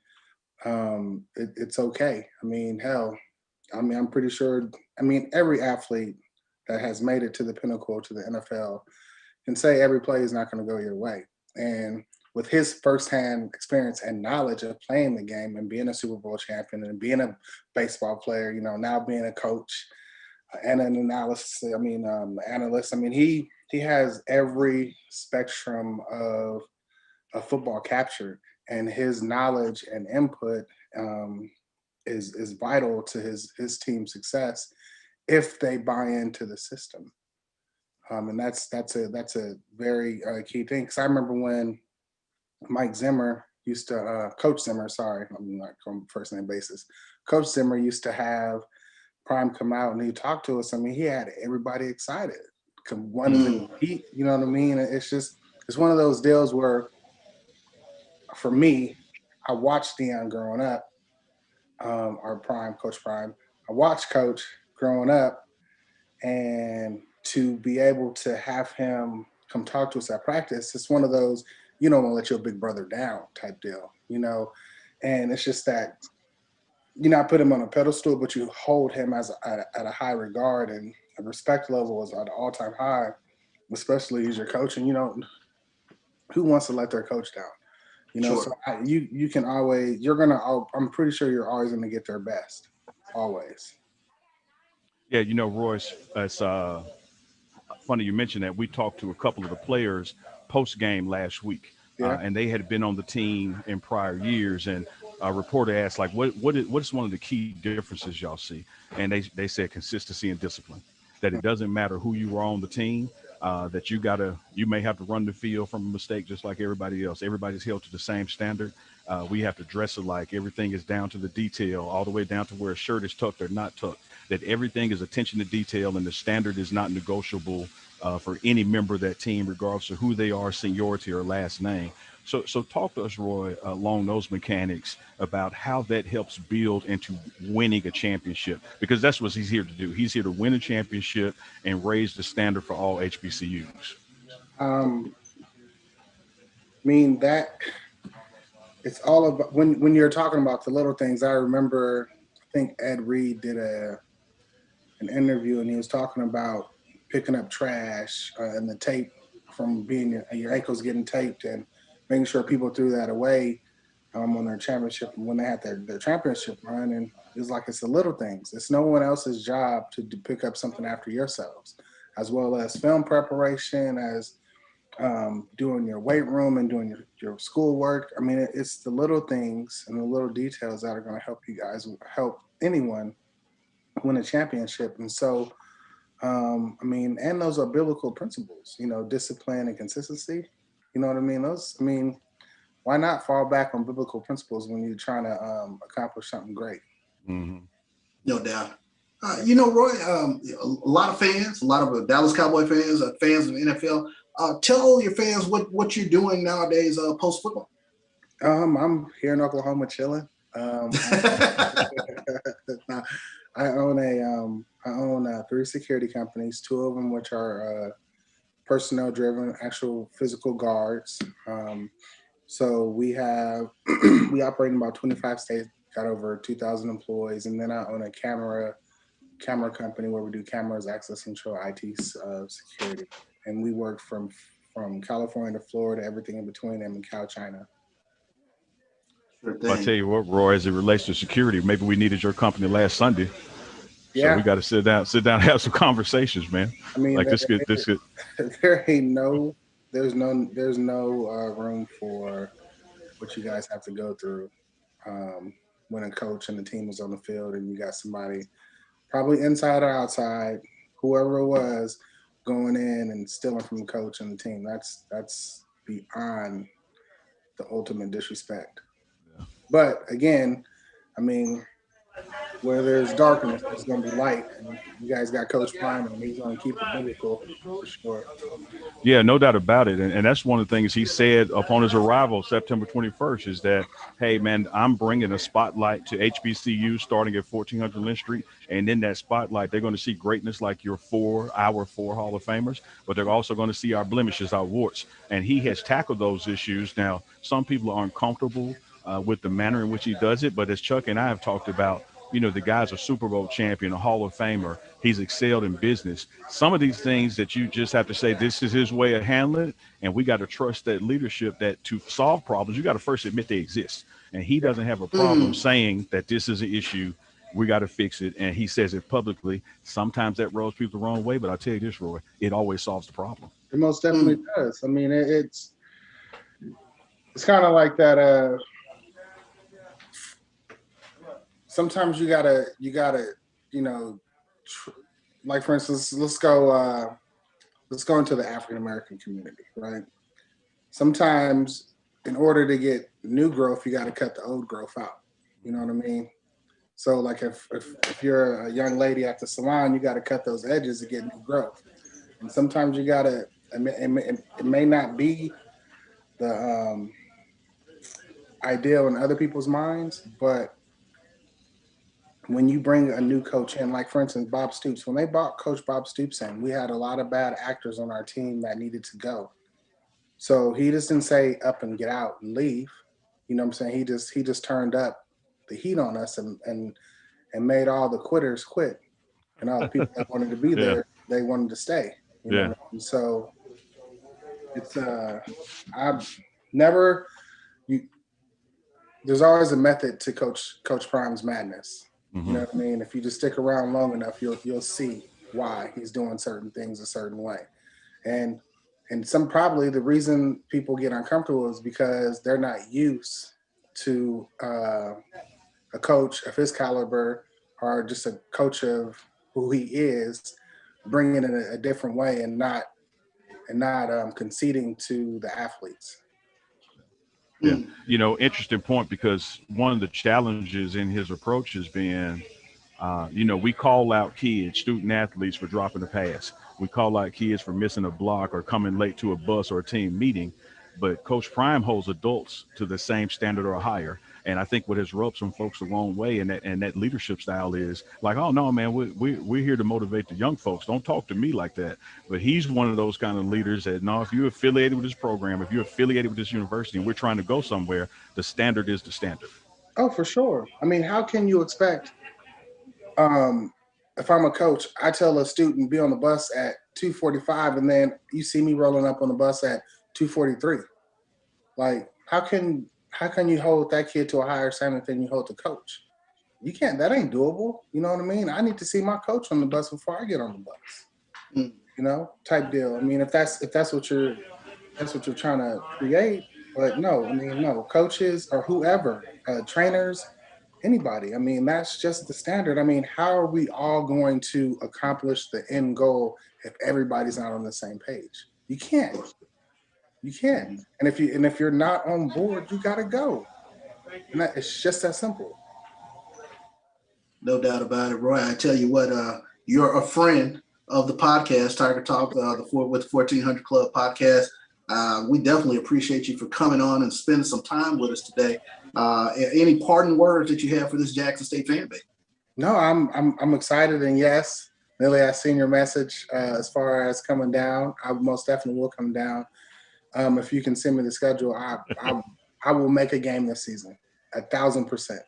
it's okay. I mean, hell, I'm pretty sure. I mean, every athlete that has made it to the pinnacle, to the NFL, can say every play is not going to go your way. And with his firsthand experience and knowledge of playing the game and being a Super Bowl champion and being a baseball player, you know, now being a coach and an analyst, analyst. I mean, he has every spectrum of football captured, and his knowledge and input is vital to his team's success if they buy into the system. And that's a very key thing, because I remember when Mike Zimmer used to Coach Zimmer, sorry, I'm not on first name basis. Coach Zimmer used to have Prime come out and he talked to us. I mean, he had everybody excited, wanted to compete. You know what I mean? It's one of those deals where, for me, I watched Deion growing up, our Prime, Coach Prime. I watched Coach growing up, and to be able to have him come talk to us at practice, it's one of those, you don't want to let your big brother down type deal, you know? And it's just that you not put him on a pedestal, but you hold him at a high regard, and a respect level is at an all-time high, especially as your coach. And, you know, who wants to let their coach down? You know, Sure. So you can always, I'm pretty sure you're always going to get their best, always. Yeah, you know, Royce, it's funny you mentioned that. We talked to a couple of the players post-game last week, and they had been on the team in prior years, and a reporter asked, like, what is one of the key differences y'all see? And they said consistency and discipline, that it doesn't matter who you are on the team, that you may have to run the field from a mistake just like everybody else. Everybody's held to the same standard. We have to dress alike. Everything is down to the detail, all the way down to where a shirt is tucked or not tucked, that everything is attention to detail, and the standard is not negotiable for any member of that team, regardless of who they are, seniority or last name. So talk to us, Roy, along those mechanics about how that helps build into winning a championship, because that's what he's here to do. He's here to win a championship and raise the standard for all HBCUs. I mean, that it's all about when you're talking about the little things. I remember, I think Ed Reed did an interview, and he was talking about picking up trash and the tape from being your ankles getting taped, and making sure people threw that away on their championship when they had their championship run. And It's like it's the little things. It's no one else's job to pick up something after yourselves, as well as film preparation, as doing your weight room and doing your schoolwork. I mean, it's the little things and the little details that are going to help you guys, help anyone win a championship. And so, I mean, and those are biblical principles, you know, discipline and consistency. You know what I mean? Why not fall back on biblical principles when you're trying to accomplish something great? Mm-hmm. No doubt. You know, Roy, a lot of fans, a lot of Dallas Cowboy fans, fans of the NFL. Tell your fans what you're doing nowadays post football. I'm here in Oklahoma chilling. I own 3 security companies, 2 of them which are personnel driven, actual physical guards. So we operate in about 25 states, got over 2,000 employees, and then I own a camera company where we do cameras, access control, IT security, and we work from California to Florida, everything in between them, in China. Well, I tell you what, Roy, as it relates to security, maybe we needed your company last Sunday. Yeah. So we got to sit down and have some conversations, man. I mean, like this could. There's no room for what you guys have to go through when a coach and the team is on the field and you got somebody probably inside or outside, whoever it was, going in and stealing from the coach and the team. That's beyond the ultimate disrespect. Yeah. But again, I mean, where there's darkness, there's going to be light. And you guys got Coach Prime, and he's going to keep it biblical for sure. Yeah, no doubt about it. And that's one of the things he said upon his arrival, September 21st, is that, hey, man, I'm bringing a spotlight to HBCU starting at 1400 Lynch Street. And in that spotlight, they're going to see greatness like our 4 Hall of Famers, but they're also going to see our blemishes, our warts. And he has tackled those issues. Now, some people aren't comfortable with the manner in which he does it, but as Chuck and I have talked about, you know, the guy's a Super Bowl champion, a Hall of Famer. He's excelled in business. Some of these things that you just have to say, this is his way of handling it. And we got to trust that leadership, that to solve problems, you got to first admit they exist. And he doesn't have a problem saying that this is an issue. We got to fix it. And he says it publicly. Sometimes that rubs people the wrong way. But I'll tell you this, Roy, it always solves the problem. It most definitely does. I mean, it's kind of like that. Sometimes you gotta, you know, like for instance, let's go into the African American community, right? Sometimes, in order to get new growth, you got to cut the old growth out. You know what I mean? So, like if you're a young lady at the salon, you got to cut those edges to get new growth. And sometimes you gotta. It may not be the ideal in other people's minds, but when you bring a new coach in, like for instance, Bob Stoops, when they brought Coach Bob Stoops in, we had a lot of bad actors on our team that needed to go. So he just didn't say up and get out and leave. You know what I'm saying? He just turned up the heat on us and made all the quitters quit. And all the people that wanted to be there, they wanted to stay. You know? And so it's there's always a method to Coach Prime's madness. You know what I mean? If you just stick around long enough, you'll see why he's doing certain things a certain way. And probably the reason people get uncomfortable is because they're not used to a coach of his caliber or just a coach of who he is bringing it a different way and not conceding to the athletes. Yeah, you know, interesting point, because one of the challenges in his approach has been, you know, we call out kids, student athletes, for dropping a pass. We call out kids for missing a block or coming late to a bus or a team meeting. But Coach Prime holds adults to the same standard or higher. And I think what has rubbed some folks the wrong way, and that leadership style is like, oh, no, man, we're here to motivate the young folks. Don't talk to me like that. But he's one of those kind of leaders that, no, if you're affiliated with this program, if you're affiliated with this university and we're trying to go somewhere, the standard is the standard. Oh, for sure. I mean, how can you expect, if I'm a coach, I tell a student be on the bus at 2:45 and then you see me rolling up on the bus at 2:43. Like, how can you hold that kid to a higher standard than you hold the coach? You can't. That ain't doable. You know what I mean? I need to see my coach on the bus before I get on the bus. You know, type deal. I mean, if that's what you're trying to create. But no, I mean, no, coaches or whoever, trainers, anybody. I mean, that's just the standard. I mean, how are we all going to accomplish the end goal if everybody's not on the same page? You can't. You can't. And if you're not on board, you gotta go. And it's just that simple. No doubt about it, Roy. I tell you what, you're a friend of the podcast, Tiger Talk, with the 1400 Club podcast. We definitely appreciate you for coming on and spending some time with us today. Any parting words that you have for this Jackson State fan base? No, I'm excited, and yes, Lily, I've seen your message as far as coming down. I most definitely will come down. If you can send me the schedule, I will make a game this season, 1,000%.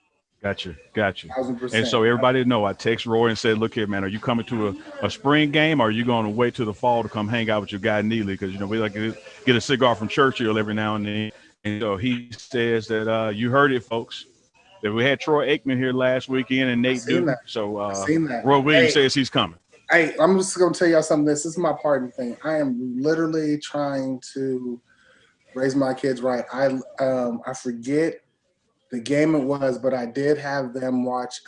Gotcha. 1,000%. And so everybody know, I text Roy and said, look here, man, are you coming to a spring game, or are you going to wait till the fall to come hang out with your guy Neely? Because, you know, we like to get a cigar from Churchill every now and then. And so he says that you heard it, folks, that we had Troy Aikman here last weekend and Nate Duke. So Roy Williams says he's coming. Hey, I'm just going to tell y'all something. This is my parting thing. I am literally trying to raise my kids right. I forget the game it was, but I did have them watch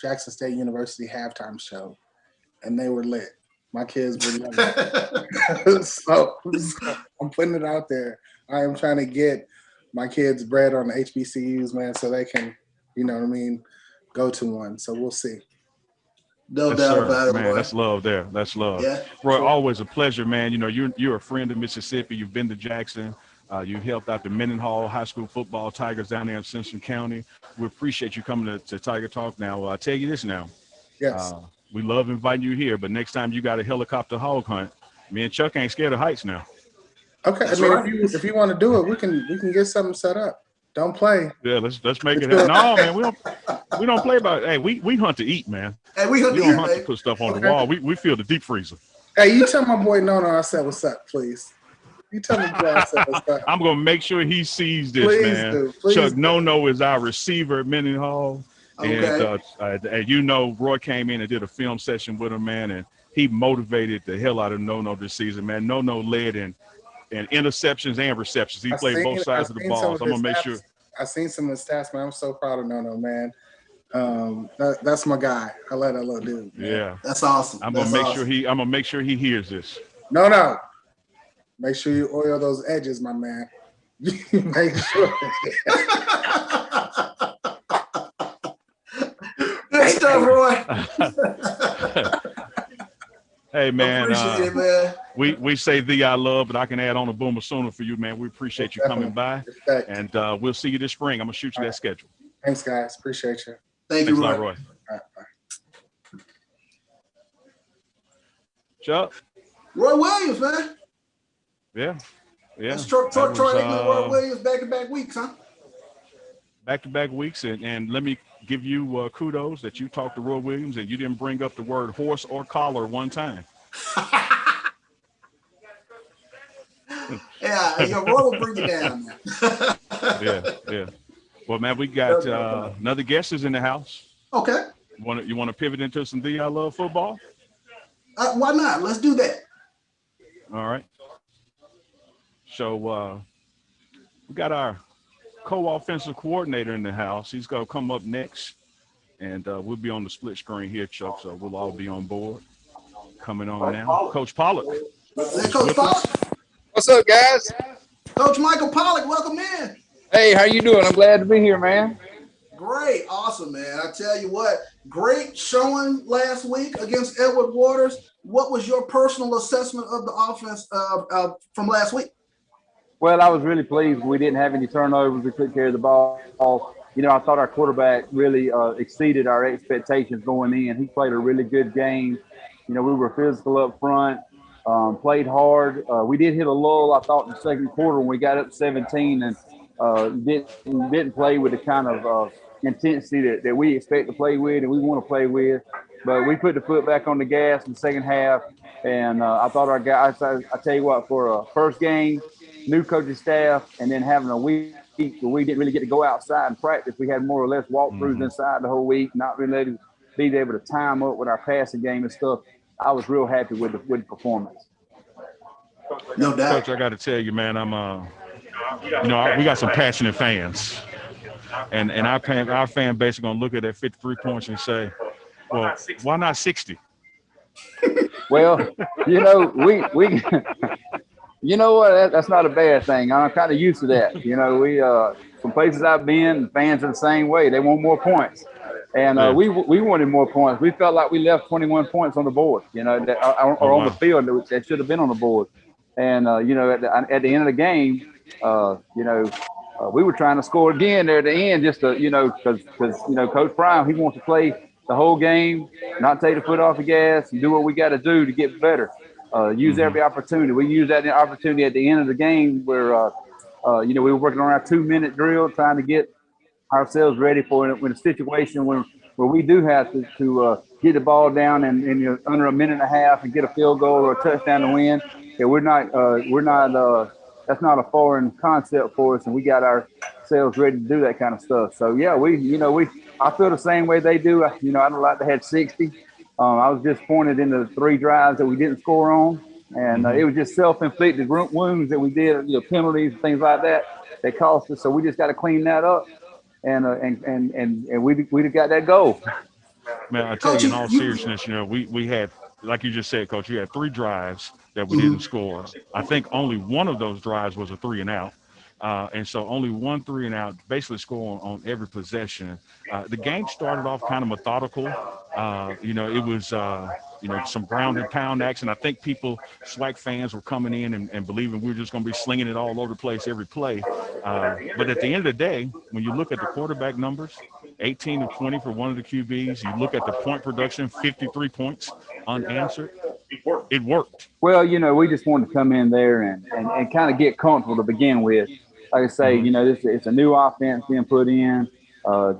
Jackson State University halftime show, and they were lit. My kids were lit. so I'm putting it out there. I am trying to get my kids bred on the HBCUs, man, so they can, you know what I mean, go to one. So we'll see. No doubt about it, man. Roy. That's love there. That's love. Yeah, Roy, sure. always a pleasure, man. You know, you're a friend of Mississippi. You've been to Jackson. You helped out the Mendenhall High School football Tigers down there in Simpson County. We appreciate you coming to Tiger Talk. Now, I'll tell you this now. Yes. We love inviting you here, but next time you got a helicopter hog hunt, me and Chuck ain't scared of heights now. Okay. That's I mean, right. if you want to do it, we can get something set up. Don't play. Yeah, let's make it happen. No, man, we don't play about it. Hey, we hunt to eat, man. Hey, we don't hunt to put stuff on the wall. We feel the deep freezer. Hey, you tell my boy No I said what's up, please. You tell me I said what's up. I'm gonna make sure he sees this, Please man. do. Please Chuck do. No is our receiver at Mendenhall. Okay. And you know, Roy came in and did a film session with him, man, and he motivated the hell out of No this season, man. No led in interceptions and receptions. He played both sides of the ball. So I'm gonna make sure. I've seen some of the stats, man. I'm so proud of No, man. That's my guy. I love that little dude. Man. Yeah, that's awesome. I'm gonna make sure he hears this. No. Make sure you oil those edges, my man. Make sure. Good stuff, Roy. Hey, man. Appreciate it, man. We say thee I love, but I can add on a boomer sooner for you, man. We appreciate you coming by. Respect. And we'll see you this spring. I'm gonna shoot you that schedule. Thanks, guys. Appreciate you. Thanks a Roy. lot, Roy. All right, bye. Chuck. Roy Williams, man. Yeah. That's Troy Aikman, Roy Williams, back-to-back weeks, huh? Back-to-back weeks, and let me give you kudos that you talked to Roy Williams and you didn't bring up the word horse or collar one time. Yeah, Roy will bring you down. Yeah. Well, man, we got another guest is in the house. Okay. You want to pivot into some I Love football? Why not? Let's do that. All right. So we got our co-offensive coordinator in the house. He's going to come up next, and we'll be on the split screen here, Chuck, so we'll all be on board. Coming on now. Coach Pollock. Coach Pollock. What's up, guys? Coach Michael Pollock, welcome in. Hey, how you doing? I'm glad to be here, man. Great. Awesome, man. I tell you what, great showing last week against Edward Waters. What was your personal assessment of the offense from last week? Well, I was really pleased. We didn't have any turnovers. We took care of the ball. You know, I thought our quarterback really exceeded our expectations going in. He played a really good game. You know, we were physical up front, played hard. We did hit a lull, I thought, in the second quarter when we got up 17 and didn't play with the kind of intensity that we expect to play with and we want to play with. But we put the foot back on the gas in the second half. And I thought our guys, I tell you what, for a first game, new coaching staff, and then having a week where we didn't really get to go outside and practice. We had more or less walkthroughs inside the whole week, not really being able to time up with our passing game and stuff. I was real happy with the performance. No doubt. Coach, I got to tell you, man, we got some passionate fans. And our fan base is going to look at that 53 points and say, well, why not 60? Well, we you know what? That's not a bad thing. I'm kind of used to that. We some places I've been, fans are the same way. They want more points, and we wanted more points. We felt like we left 21 points on the board, on the field that should have been on the board. And at the end of the game, we were trying to score again there at the end, just to because Coach Prime, he wants to play the whole game, not take the foot off the gas, and do what we got to do to get better. Use every opportunity. We used that opportunity at the end of the game where, we were working on our 2-minute drill, trying to get ourselves ready for in a situation where we do have to get the ball down in under a minute and a half and get a field goal or a touchdown to win. Yeah, we're not. That's not a foreign concept for us, and we got ourselves ready to do that kind of stuff. So yeah, I feel the same way they do. I'd like to have 60. I was disappointed in the 3 drives that we didn't score on, and it was just self-inflicted wounds that we did, penalties and things like that cost us. So we just got to clean that up, and we got that goal. Man, I tell you, in all seriousness, we had, like you just said, Coach, you had 3 drives that we didn't score. I think only one of those drives was a 3 and out. And so only 1 3 and out, basically scoring on every possession. The game started off kind of methodical. It was, some ground and pound action. I think SWAC fans were coming in and believing we were just going to be slinging it all over the place every play. But at the end of the day, when you look at the quarterback numbers, 18 of 20 for one of the QBs, you look at the point production, 53 points unanswered. It worked. Well, we just wanted to come in there and kind of get comfortable to begin with. Like I say, it's a new offense being put in,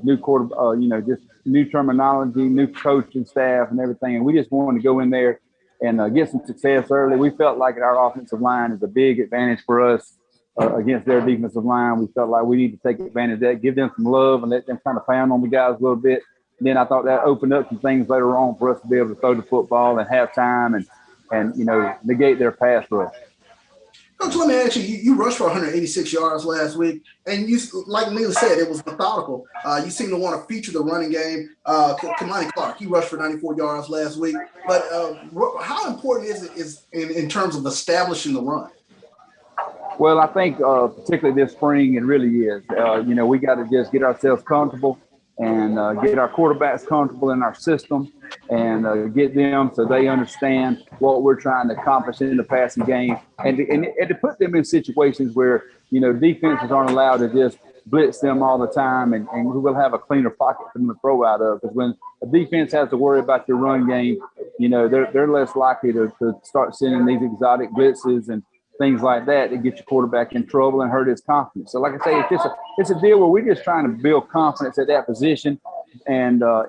new just new terminology, new coaching staff and everything. And we just wanted to go in there and get some success early. We felt like our offensive line is a big advantage for us against their defensive line. We felt like we need to take advantage of that, give them some love and let them kind of pound on the guys a little bit. And then I thought that opened up some things later on for us to be able to throw the football and have time and negate their pass rush. Coach, let me ask you, you rushed for 186 yards last week, and you, like Neil said, it was methodical. You seem to want to feature the running game. Kamani Clark, he rushed for 94 yards last week. But how important is it in terms of establishing the run? Well, I think particularly this spring, it really is. We got to just get ourselves comfortable and get our quarterbacks comfortable in our system and get them so they understand what we're trying to accomplish in the passing game and to put them in situations where, defenses aren't allowed to just blitz them all the time and we will have a cleaner pocket for them to throw out of. Because when a defense has to worry about their run game, they're less likely to start sending these exotic blitzes and things like that get your quarterback in trouble and hurt his confidence. So like I say, it's a deal where we're just trying to build confidence at that position. And I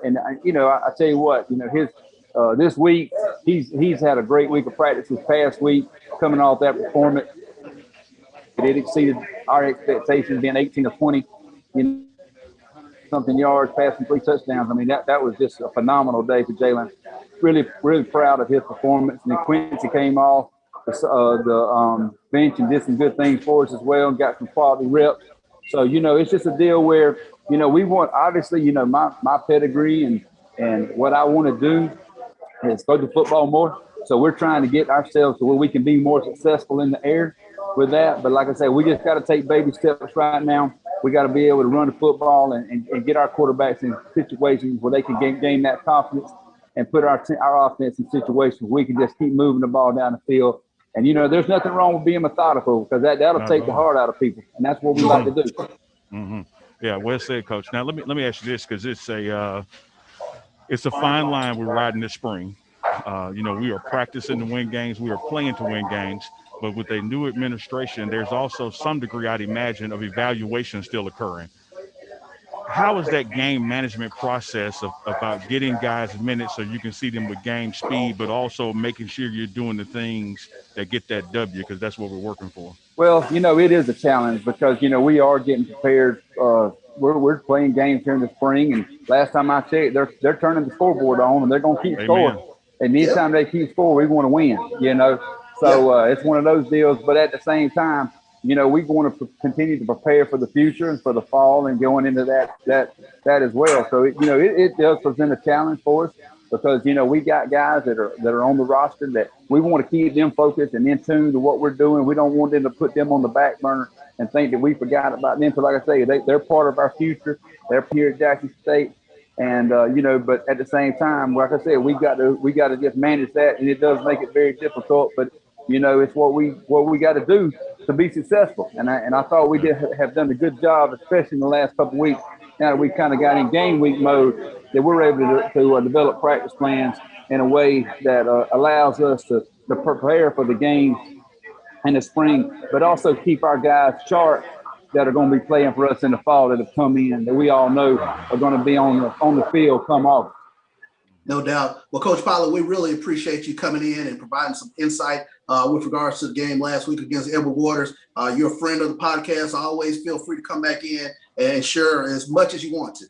tell you what, his this week he's had a great week of practice this past week, coming off that performance. It exceeded our expectations, being 18 of 20, something yards, passing 3 touchdowns. I mean, that was just a phenomenal day for Jalen. Really, really proud of his performance. And then Quincy came off the bench and did some good things for us as well and got some quality reps. So, it's just a deal where, we want, obviously, my pedigree and what I want to do is throw the football more. So we're trying to get ourselves to where we can be more successful in the air with that. But like I said, we just got to take baby steps right now. We got to be able to run the football and get our quarterbacks in situations where they can gain that confidence and put our offense in situations where we can just keep moving the ball down the field. And, there's nothing wrong with being methodical because that'll take the heart out of people. And that's what we like to do. Mm-hmm. Yeah, well said, Coach. Now, let me ask you this, because it's a fine line we're riding this spring. We are practicing to win games. We are playing to win games. But with a new administration, there's also some degree, I'd imagine, of evaluation still occurring. How is that game management process about getting guys minutes so you can see them with game speed, but also making sure you're doing the things that get that W, because that's what we're working for? Well, it is a challenge because, we are getting prepared. We're playing games here in the spring, and last time I checked, they're turning the scoreboard on, and they're going to keep scoring. And anytime they keep scoring, we want to win. So it's one of those deals. But at the same time, we want to continue to prepare for the future and for the fall and going into that as well. So it does present a challenge for us because we got guys that are on the roster that we want to keep them focused and in tune to what we're doing. We don't want them to put them on the back burner and think that we forgot about them. So like I say, they're part of our future. They're here at Jackson State. And but at the same time, like I said, we got to just manage that, and it does make it very difficult. But it's what we got to do to be successful. And I thought we did have done a good job, especially in the last couple of weeks. Now that we kind of got in game week mode, that we're able to develop practice plans in a way that allows us to prepare for the games in the spring, but also keep our guys sharp that are going to be playing for us in the fall that have come in that we all know are going to be on the field come August. No doubt. Well, Coach Pollard, we really appreciate you coming in and providing some insight with regards to the game last week against Edward Waters. You're a friend of the podcast. Always feel free to come back in and share as much as you want to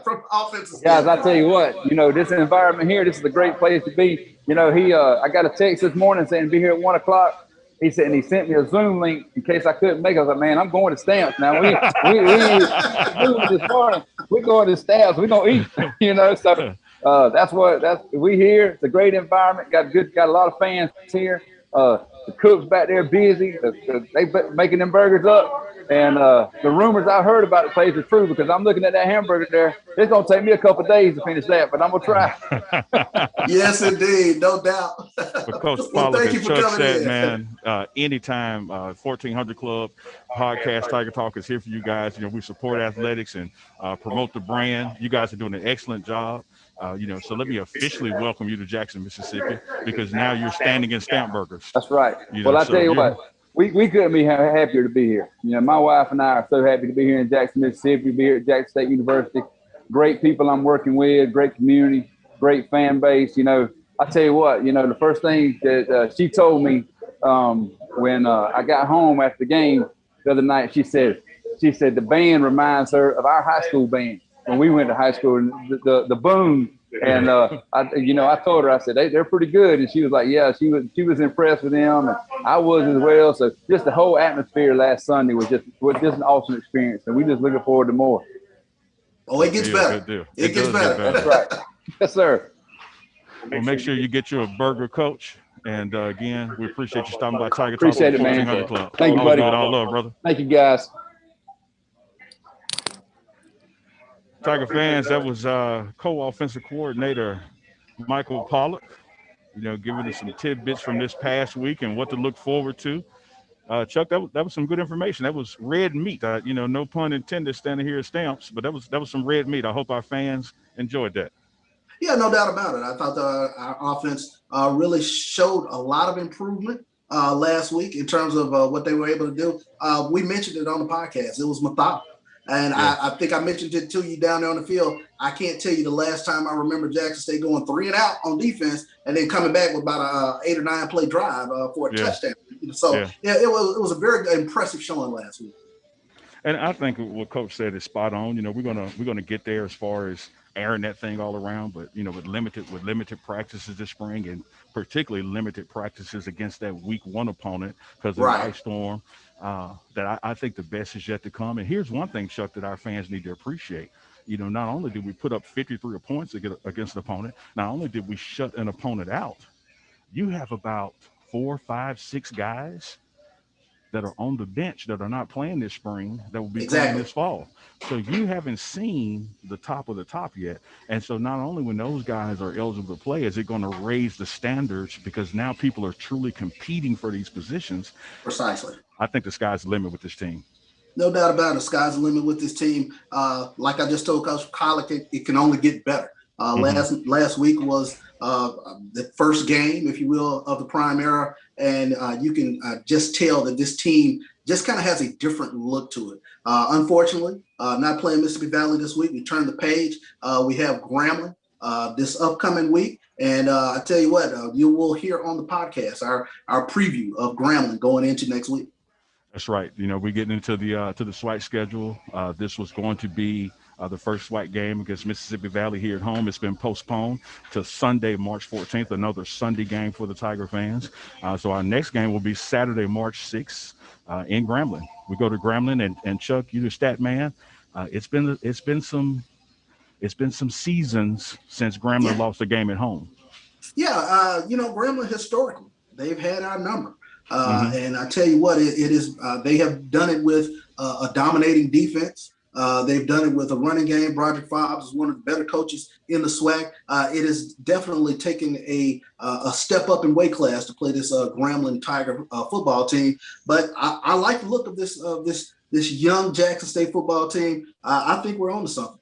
from offensive. Guys, I tell you what, this environment here, this is a great place to be. I got a text this morning saying be here at 1:00. He said, and he sent me a Zoom link in case I couldn't make it. I was like, man, I'm going to Stamps now. We this morning. We're going to Stamps. We're gonna eat. So that's we here. It's a great environment. Got a lot of fans here. The cooks back there busy. They making them burgers up. And the rumors I heard about the place are true because I'm looking at that hamburger there. It's gonna take me a couple of days to finish that, but I'm gonna try. Yes, indeed, no doubt. But Coach Pollard, as Chuck said, man, anytime 1400 Club podcast Tiger Talk is here for you guys. We support athletics and promote the brand. You guys are doing an excellent job. So let me officially welcome you to Jackson, Mississippi, because now you're standing in Stamp Burgers. That's right. Well, I tell you what. We couldn't be happier to be here. My wife and I are so happy to be here in Jackson, Mississippi, be here at Jackson State University. Great people I'm working with, great community, great fan base. I tell you what, the first thing that she told me when I got home after the game the other night, she said the band reminds her of our high school band when we went to high school, the Boone. And I told her, I said they're pretty good, and she was like, yeah, she was impressed with them, and I was as well. So just the whole atmosphere last Sunday was just an awesome experience, and we just looking forward to more. Oh, it gets better. It gets better. That's right. Yes, sir. Well, make sure you get you a burger, Coach. And again, we appreciate you stopping by Tiger Talk. Appreciate it, man. Club. Thank you, buddy. All love, brother. Thank you, guys. Tiger fans, that was co-offensive coordinator Michael Pollard, giving us some tidbits from this past week and what to look forward to. Chuck, that was some good information. That was red meat. No pun intended standing here at Stamps, but that was some red meat. I hope our fans enjoyed that. Yeah, no doubt about it. I thought our offense really showed a lot of improvement last week in terms of what they were able to do. We mentioned it on the podcast. It was methodical. And I think I mentioned it to you down there on the field. I can't tell you the last time I remember Jackson State going 3 and out on defense and then coming back with about a 8 or 9 play drive for a touchdown. So it was a very impressive showing last week. And I think what Coach said is spot on. We're gonna get there as far as airing that thing all around, but with limited practices this spring, and particularly limited practices against that week 1 opponent because of the ice storm. That I think the best is yet to come. And here's one thing, Chuck, that our fans need to appreciate. Not only did we put up 53 points against an opponent, not only did we shut an opponent out, you have about 4, 5, 6 guys that are on the bench that are not playing this spring that will be playing this fall. So you haven't seen the top of the top yet. And so not only when those guys are eligible to play, is it going to raise the standards because now people are truly competing for these positions. Precisely. I think the sky's the limit with this team. No doubt about it. The sky's the limit with this team. Like I just told Coach Collick, it can only get better. Last week was the first game, if you will, of the prime era. And you can just tell that this team just kind of has a different look to it. Unfortunately, not playing Mississippi Valley this week. We turn the page. We have Grambling this upcoming week. And I tell you what, you will hear on the podcast our preview of Grambling going into next week. That's right. You know, we're getting into the SWAC schedule. This was going to be the first SWAC game against Mississippi Valley here at home. It's been postponed to Sunday, March 14th, another Sunday game for the Tiger fans. So our next game will be Saturday, March 6th in Grambling. We go to Grambling, and Chuck, you the stat man. It's been some seasons since Grambling lost a game at home. Yeah, Grambling historically, they've had our number. And I tell you what, it is. They have done it with a dominating defense. They've done it with a running game. Broderick Fobbs is one of the better coaches in the SWAC. It is definitely taking a step up in weight class to play this Grambling Tiger football team. But I like the look of this young Jackson State football team. I think we're on to something.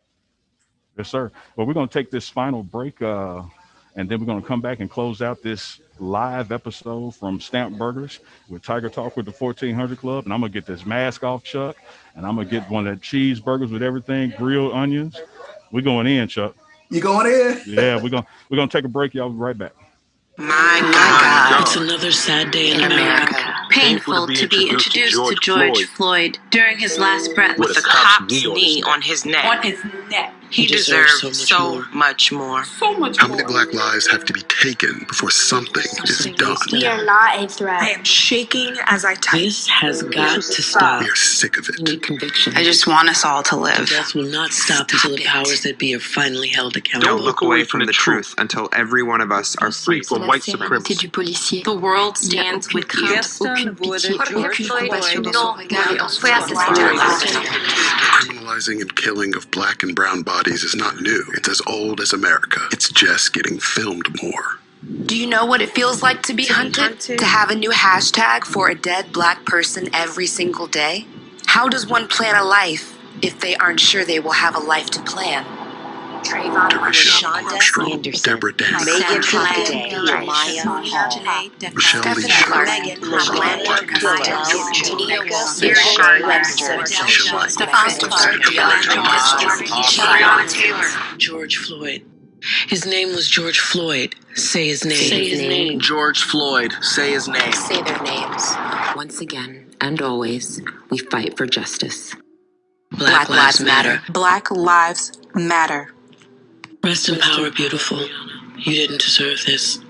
Yes, sir. Well, we're going to take this final break, and then we're going to come back and close out this live episode from Stamps Burgers with Tiger Talk with the 1400 Club. And I'm going to get this mask off, Chuck, and I'm going to get one of the cheeseburgers with everything, grilled onions. We're going in, Chuck. You going in? Yeah, we're going to take a break. Y'all be right back. My God. It's another sad day in America. Painful to be introduced to George Floyd during his last breath with a cop's knee on his neck. He deserves so much more. How many black lives have to be taken before something is done? We are not a threat. I am shaking as I type. This has got to stop. We are sick of it. We need conviction. I just want us all to live. Death will not stop until the powers that be are finally held accountable. Don't look away from the truth until every one of us are free from white supremacy. The world stands with cops. Criminalizing and killing of black and brown bodies is not new. It's as old as America. It's just getting filmed more. Do you know what it feels like to be hunted? To have a new hashtag for a dead black person every single day? How does one plan a life if they aren't sure they will have a life to plan? Trayvon, Armstrong, Anderson, Deborah Dance, Megan Holiday, Maya Hall, Michelle Lee Megan, George Floyd. His name was George Floyd. Say his name. Say his name. George Floyd. Say his name. Say their names. Once again, and always, we fight for justice. Black Lives Matter. Black Lives Matter. Rest in power, beautiful. You didn't deserve this.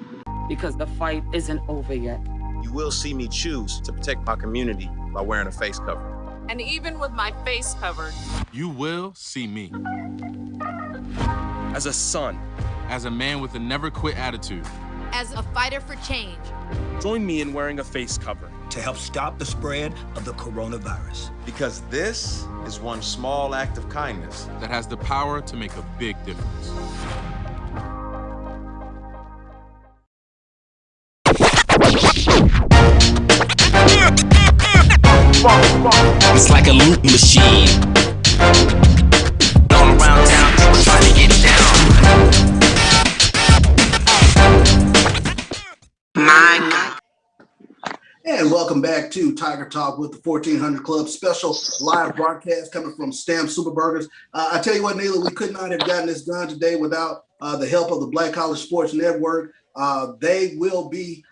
Because the fight isn't over yet. You will see me choose to protect my community by wearing a face cover. And even with my face covered, you will see me. As a son. As a man with a never quit attitude. As a fighter for change. Join me in wearing a face cover. To help stop the spread of the coronavirus. Because this is one small act of kindness that has the power to make a big difference. It's like a loop machine. All around town, people trying to get down. My God. And welcome back to Tiger Talk with the 1400 Club, special live broadcast coming from Stamps Superburgers. I tell you what, Neela, we could not have gotten this done today without the help of the Black College Sports Network. They will be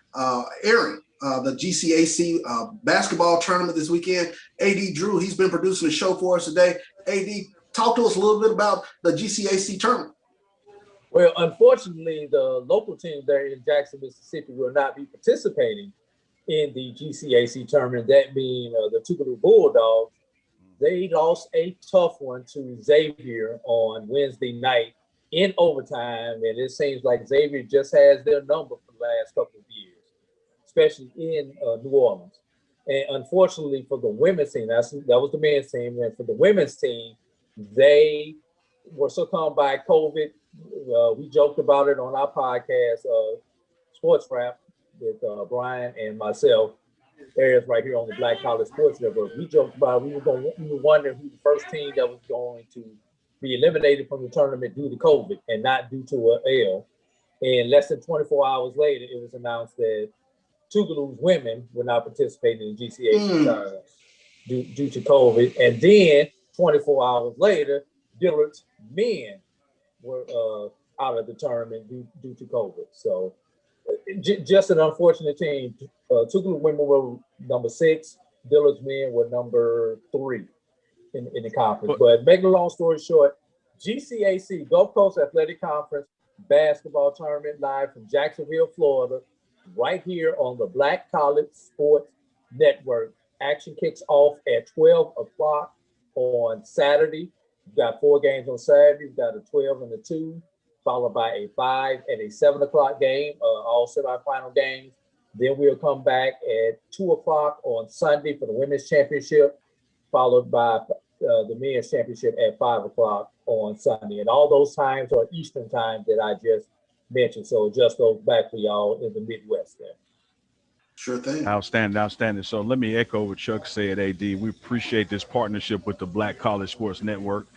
airing the GCAC basketball tournament this weekend. AD Drew, he's been producing a show for us today. AD, talk to us a little bit about the GCAC tournament. Well, unfortunately, the local team there in Jackson, Mississippi will not be participating in the GCAC tournament, that being the Tougaloo Bulldogs. They lost a tough one to Xavier on Wednesday night in overtime, and it seems like Xavier just has their number for the last couple of years, especially in New Orleans. And unfortunately for the women's team, that was the men's team, and for the women's team, they were succumbed by COVID. We joked about it on our podcast, Sports Rap, with Brian and myself, areas right here on the Black College Sports Network. We joked about we were wondering who the first team that was going to be eliminated from the tournament due to COVID and not due to an L. And less than 24 hours later, it was announced that Tougaloo's women were not participating in the GCAC tournament due to COVID. And then 24 hours later, Dillard's men were out of the tournament due to COVID. So just an unfortunate team. Tougaloo women were number 6, Dillard's men were number 3 in the conference. But making a long story short, GCAC, Gulf Coast Athletic Conference basketball tournament live from Jacksonville, Florida, right here on the Black College Sports Network. Action kicks off at 12 o'clock on Saturday. We've got 4 games on Saturday. We've got a 12 and a 2, followed by a 5 and a 7 o'clock game, all semifinal games. Then we'll come back at 2 o'clock on Sunday for the women's championship, followed by the men's championship at 5 o'clock on Sunday. And all those times are Eastern time that I just mentioned. So it just goes back for y'all in the Midwest there. Sure thing. Outstanding, outstanding. So let me echo what Chuck said, AD. We appreciate this partnership with the Black College Sports Network,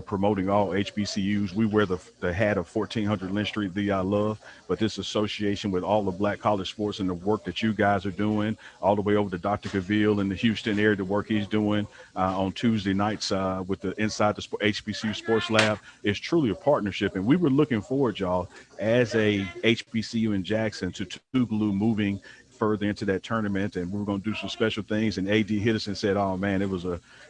promoting all HBCUs. We wear the hat of 1400 Lynch Street, the I love, but this association with all the Black College Sports and the work that you guys are doing, all the way over to Dr. Cavill in the Houston area, the work he's doing on Tuesday nights with the Inside the HBCU Sports Lab is truly a partnership. And we were looking forward, y'all, as a HBCU in Jackson to Tougaloo moving further into that tournament, and we were going to do some special things. And AD hit us and said, "Oh man, it was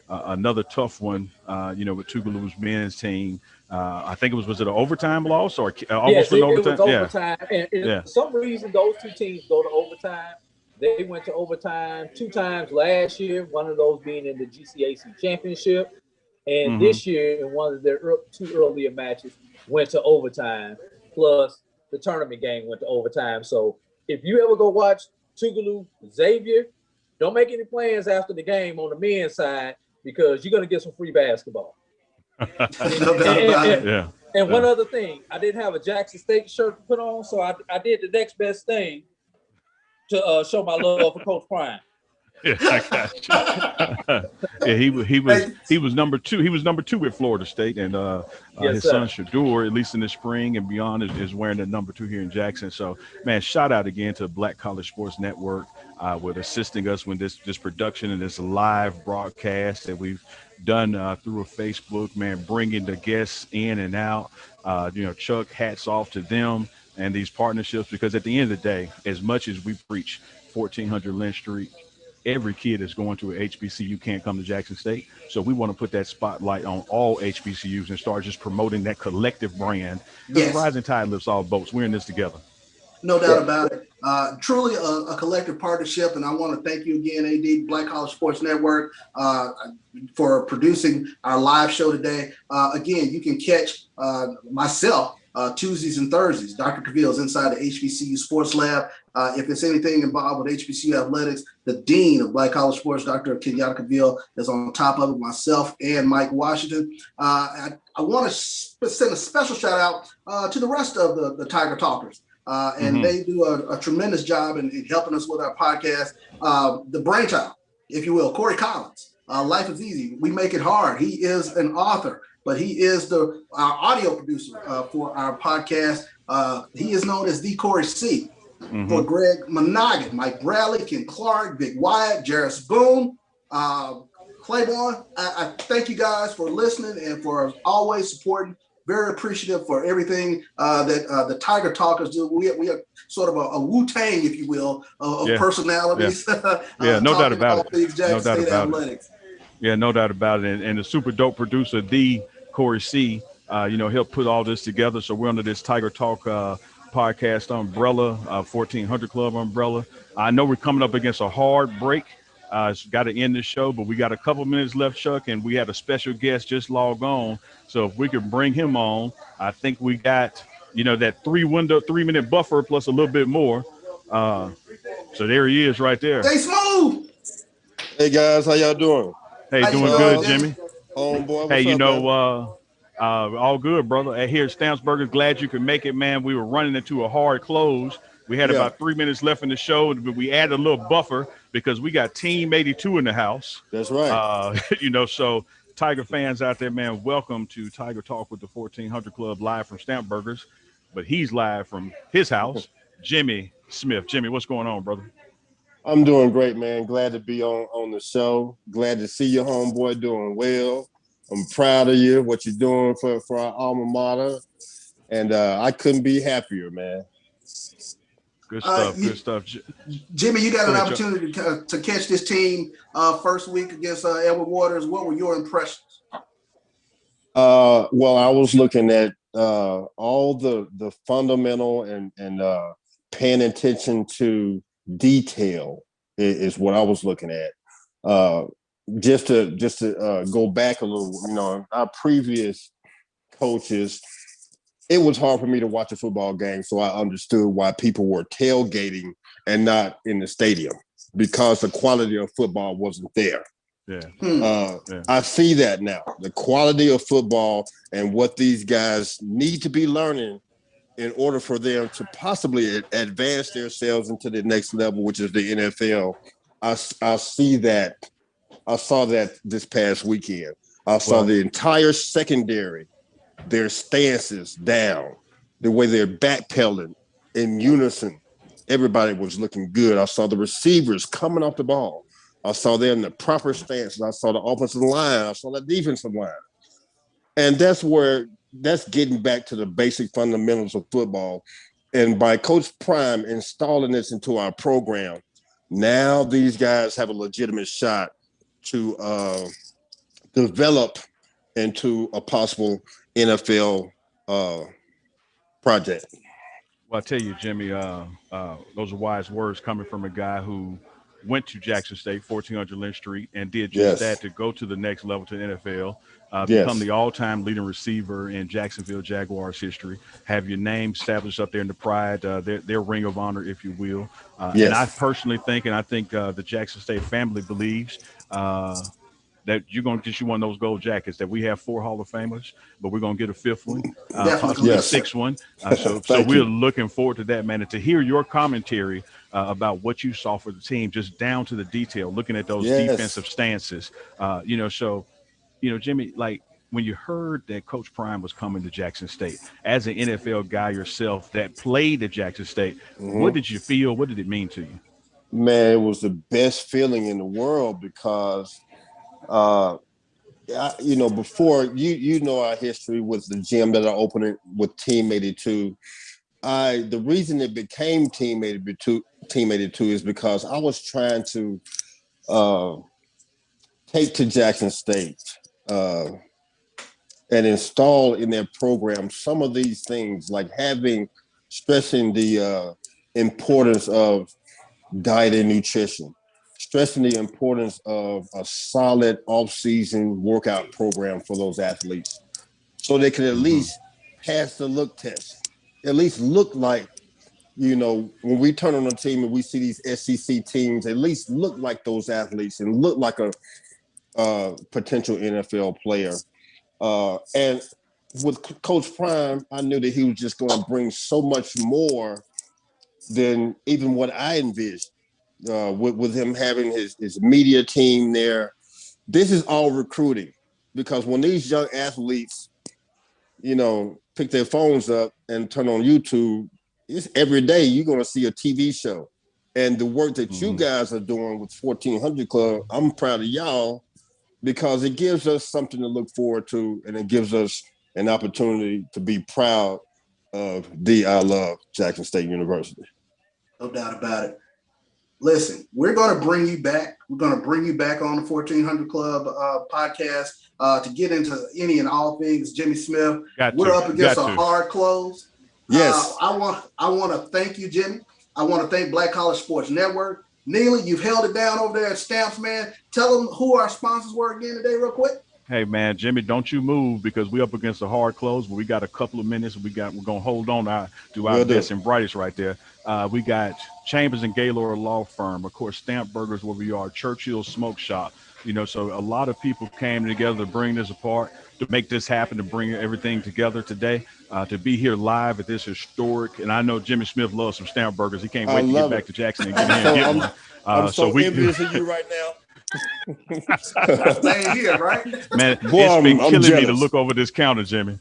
another tough one." With Tougaloo's men's team. I think was it an overtime loss or almost an overtime? It was overtime. And for some reason, those 2 teams go to overtime. They went to overtime 2 times last year. One of those being in the GCAC championship, and this year in one of their 2 earlier matches went to overtime. Plus, the tournament game went to overtime. So if you ever go watch Tougaloo Xavier, don't make any plans after the game on the men's side because you're going to get some free basketball. And one other thing, I didn't have a Jackson State shirt to put on, so I did the next best thing to show my love for Coach Prime. Yeah, I got you. He was number 2. He was number 2 at Florida State, and his son Shador, at least in the spring and beyond, is wearing the number 2 here in Jackson. So, man, shout out again to Black College Sports Network with assisting us with this production and this live broadcast that we've done through a Facebook. Man, bringing the guests in and out. Chuck, hats off to them and these partnerships, because at the end of the day, as much as we preach 1400 Lynch Street, every kid that's going to a HBCU can't come to Jackson State. So we want to put that spotlight on all HBCUs and start just promoting that collective brand. Yes. The rising tide lifts all boats. We're in this together. No doubt about it. Truly a collective partnership. And I want to thank you again, AD, Black College Sports Network, for producing our live show today. Again, you can catch myself Tuesdays and Thursdays. Dr. Cavill's inside the HBCU Sports Lab. If it's anything involved with HBCU athletics, the Dean of Black College Sports, Dr. Kenyatta Cavill, is on top of it, myself and Mike Washington. I want to send a special shout out to the rest of the Tiger Talkers. And they do a tremendous job in helping us with our podcast. The brainchild, if you will, Corey Collins. Life is Easy. We Make It Hard. He is an author, but he is our audio producer for our podcast. He is known as the Corey C. For Greg Monaghan, Mike Bradley, Ken Clark, Big Wyatt, Jarris Boone, Claiborne. I thank you guys for listening and for always supporting. Very appreciative for everything that the Tiger Talkers do. We are sort of a Wu-Tang, if you will, of personalities. Yeah, no doubt about it. No doubt about it. Yeah, no doubt about it. And the super dope producer, the Corey C., he'll put all this together. So we're under this Tiger Talk podcast umbrella, 1400 Club umbrella. I know we're coming up against a hard break. It's got to end the show, but we got a couple minutes left, Chuck, and we had a special guest just log on. So if we could bring him on, I think we got, that 3-minute buffer plus a little bit more. So there he is right there. Stay smooth. Hey, guys, how y'all doing? Hey, doing good, Jimmy. Homeboy, hey, all good, brother. Here at Stamps Superburgers, glad you could make it, man. We were running into a hard close. We had about 3 minutes left in the show, but we added a little buffer because we got Team 82 in the house. That's right. So Tiger fans out there, man, welcome to Tiger Talk with the 1400 Club live from Stamps Superburgers. But he's live from his house, Jimmy Smith. Jimmy, what's going on, brother? I'm doing great, man. Glad to be on the show. Glad to see your homeboy doing well. I'm proud of you, what you're doing for our alma mater. And I couldn't be happier, man. Good stuff. Good stuff. Jimmy, you got an opportunity to catch this team first week against Edward Waters. What were your impressions? Well, I was looking at all the fundamental and paying attention to detail is what I was looking at. Just to go back a little, our previous coaches, it was hard for me to watch a football game, so I understood why people were tailgating and not in the stadium, because the quality of football wasn't there. Yeah. I see that now. The quality of football and what these guys need to be learning in order for them to possibly advance themselves into the next level, which is the NFL. I see that. I saw that this past weekend. I saw the entire secondary, their stances down, the way they're backpedaling in unison. Everybody was looking good. I saw the receivers coming off the ball. I saw them in the proper stances. I saw the offensive line. I saw the defensive line. And that's getting back to the basic fundamentals of football. And by Coach Prime installing this into our program, now these guys have a legitimate shot to develop into a possible NFL project. Well, I tell you, Jimmy, those are wise words coming from a guy who went to Jackson State, 1400 Lynch Street, and did just that to go to the next level to the NFL, become the all-time leading receiver in Jacksonville Jaguars history, have your name established up there in the Pride, their ring of honor, if you will. And I personally think, and I think the Jackson State family believes that you're going to get you one of those gold jackets, that we have 4 Hall of Famers, but we're going to get a 5th one, possibly a 6th one. So we're looking forward to that, man. And to hear your commentary about what you saw for the team, just down to the detail, looking at those defensive stances, Jimmy, like when you heard that Coach Prime was coming to Jackson State, as an NFL guy yourself that played at Jackson State, what did you feel? What did it mean to you? Man, it was the best feeling in the world because before our history with the gym that I opened with Team 82. The reason it became Team 82 is because I was trying to take to Jackson State and install in their program some of these things, like stressing the importance of diet and nutrition, stressing the importance of a solid off-season workout program for those athletes so they can at least pass the look test, at least look like, when we turn on a team and we see these SEC teams, at least look like those athletes and look like a potential NFL player. And with Coach Prime, I knew that he was just going to bring so much more than even what I envisioned. With him having his media team there. This is all recruiting, because when these young athletes, pick their phones up and turn on YouTube, it's every day you're going to see a TV show. And the work that you guys are doing with 1400 Club, I'm proud of y'all, because it gives us something to look forward to, and it gives us an opportunity to be proud of I love Jackson State University. No doubt about it. Listen, we're going to bring you back. We're going to bring you back on the 1400 Club podcast to get into any and all things Jimmy Smith. We're up against a hard close. Yes. I want to thank you, Jimmy. I want to thank Black College Sports Network. Neely, you've held it down over there at Stamps, man. Tell them who our sponsors were again today real quick. Hey, man, Jimmy, don't you move, because we're up against a hard close, but we got a couple of minutes. We're going to hold on to our best and brightest right there. We got Chambers and Gaylord Law Firm, of course, Stamps Burgers, where we are, Churchill Smoke Shop. So a lot of people came together to bring this apart, to make this happen, to bring everything together today, to be here live at this historic. And I know Jimmy Smith loves some Stamps Burgers. He can't wait to get back to Jackson and get one. I'm so envious of you right now. Staying here, right? Man, it's been killing me to look over this counter, Jimmy.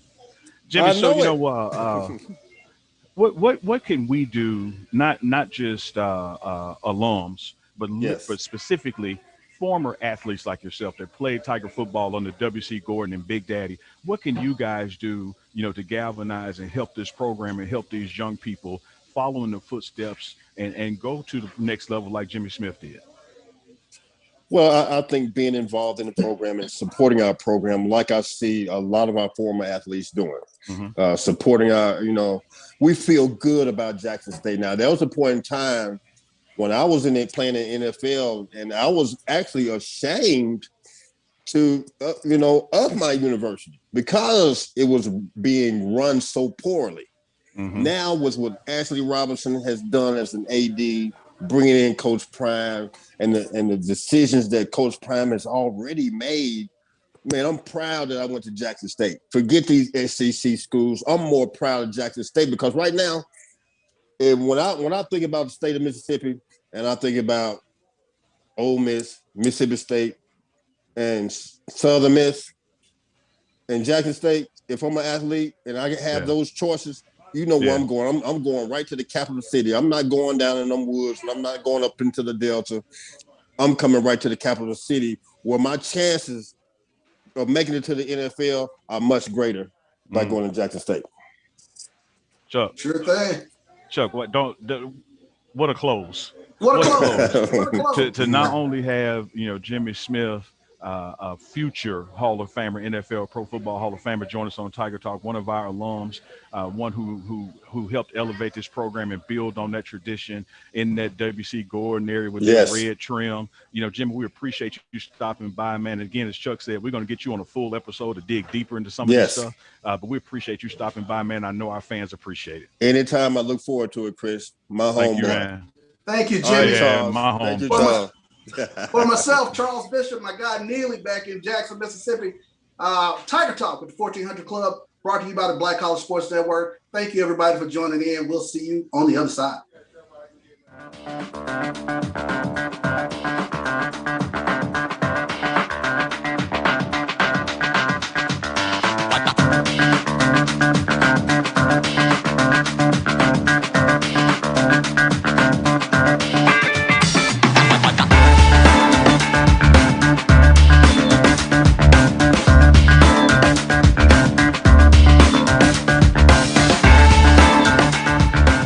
What can we do? Not just alums, but specifically former athletes like yourself that played Tiger football under W.C. Gordon and Big Daddy. What can you guys do, to galvanize and help this program and help these young people follow in the footsteps and go to the next level like Jimmy Smith did? Well, I think being involved in the program and supporting our program, like I see a lot of our former athletes doing, supporting our, we feel good about Jackson State now. There was a point in time when I was playing in the NFL, and I was actually ashamed to, of my university because it was being run so poorly. Now with what Ashley Robinson has done as an AD, bringing in Coach Prime and the decisions that Coach Prime has already made, man, I'm proud that I went to Jackson State. Forget these SEC schools. I'm more proud of Jackson State because right now, and when I think about the state of Mississippi and I think about Ole Miss, Mississippi State, and Southern Miss, and Jackson State, if I'm an athlete and I have those choices, you know where I'm going. I'm going right to the capital city. I'm not going down in them woods, and I'm not going up into the Delta. I'm coming right to the capital city where my chances of making it to the NFL are much greater by going to Jackson State. Chuck. Sure thing. Chuck, what a close. What a close. To not only have, Jimmy Smith, a future Hall of Famer, NFL Pro Football Hall of Famer, join us on Tiger Talk, one of our alums, one who helped elevate this program and build on that tradition in that WC Gordon area with that red trim. Jimmy, we appreciate you stopping by, man. And again, as Chuck said, we're going to get you on a full episode to dig deeper into some of this stuff. But we appreciate you stopping by, man. I know our fans appreciate it. Anytime, I look forward to it, Chris. My homeboy. Thank you, Jimmy. My home. Thank you, Charles. For myself, Charles Bishop, my guy Neely back in Jackson, Mississippi. Tiger Talk with the 1400 Club, brought to you by the Black College Sports Network. Thank you, everybody, for joining in. We'll see you on the other side.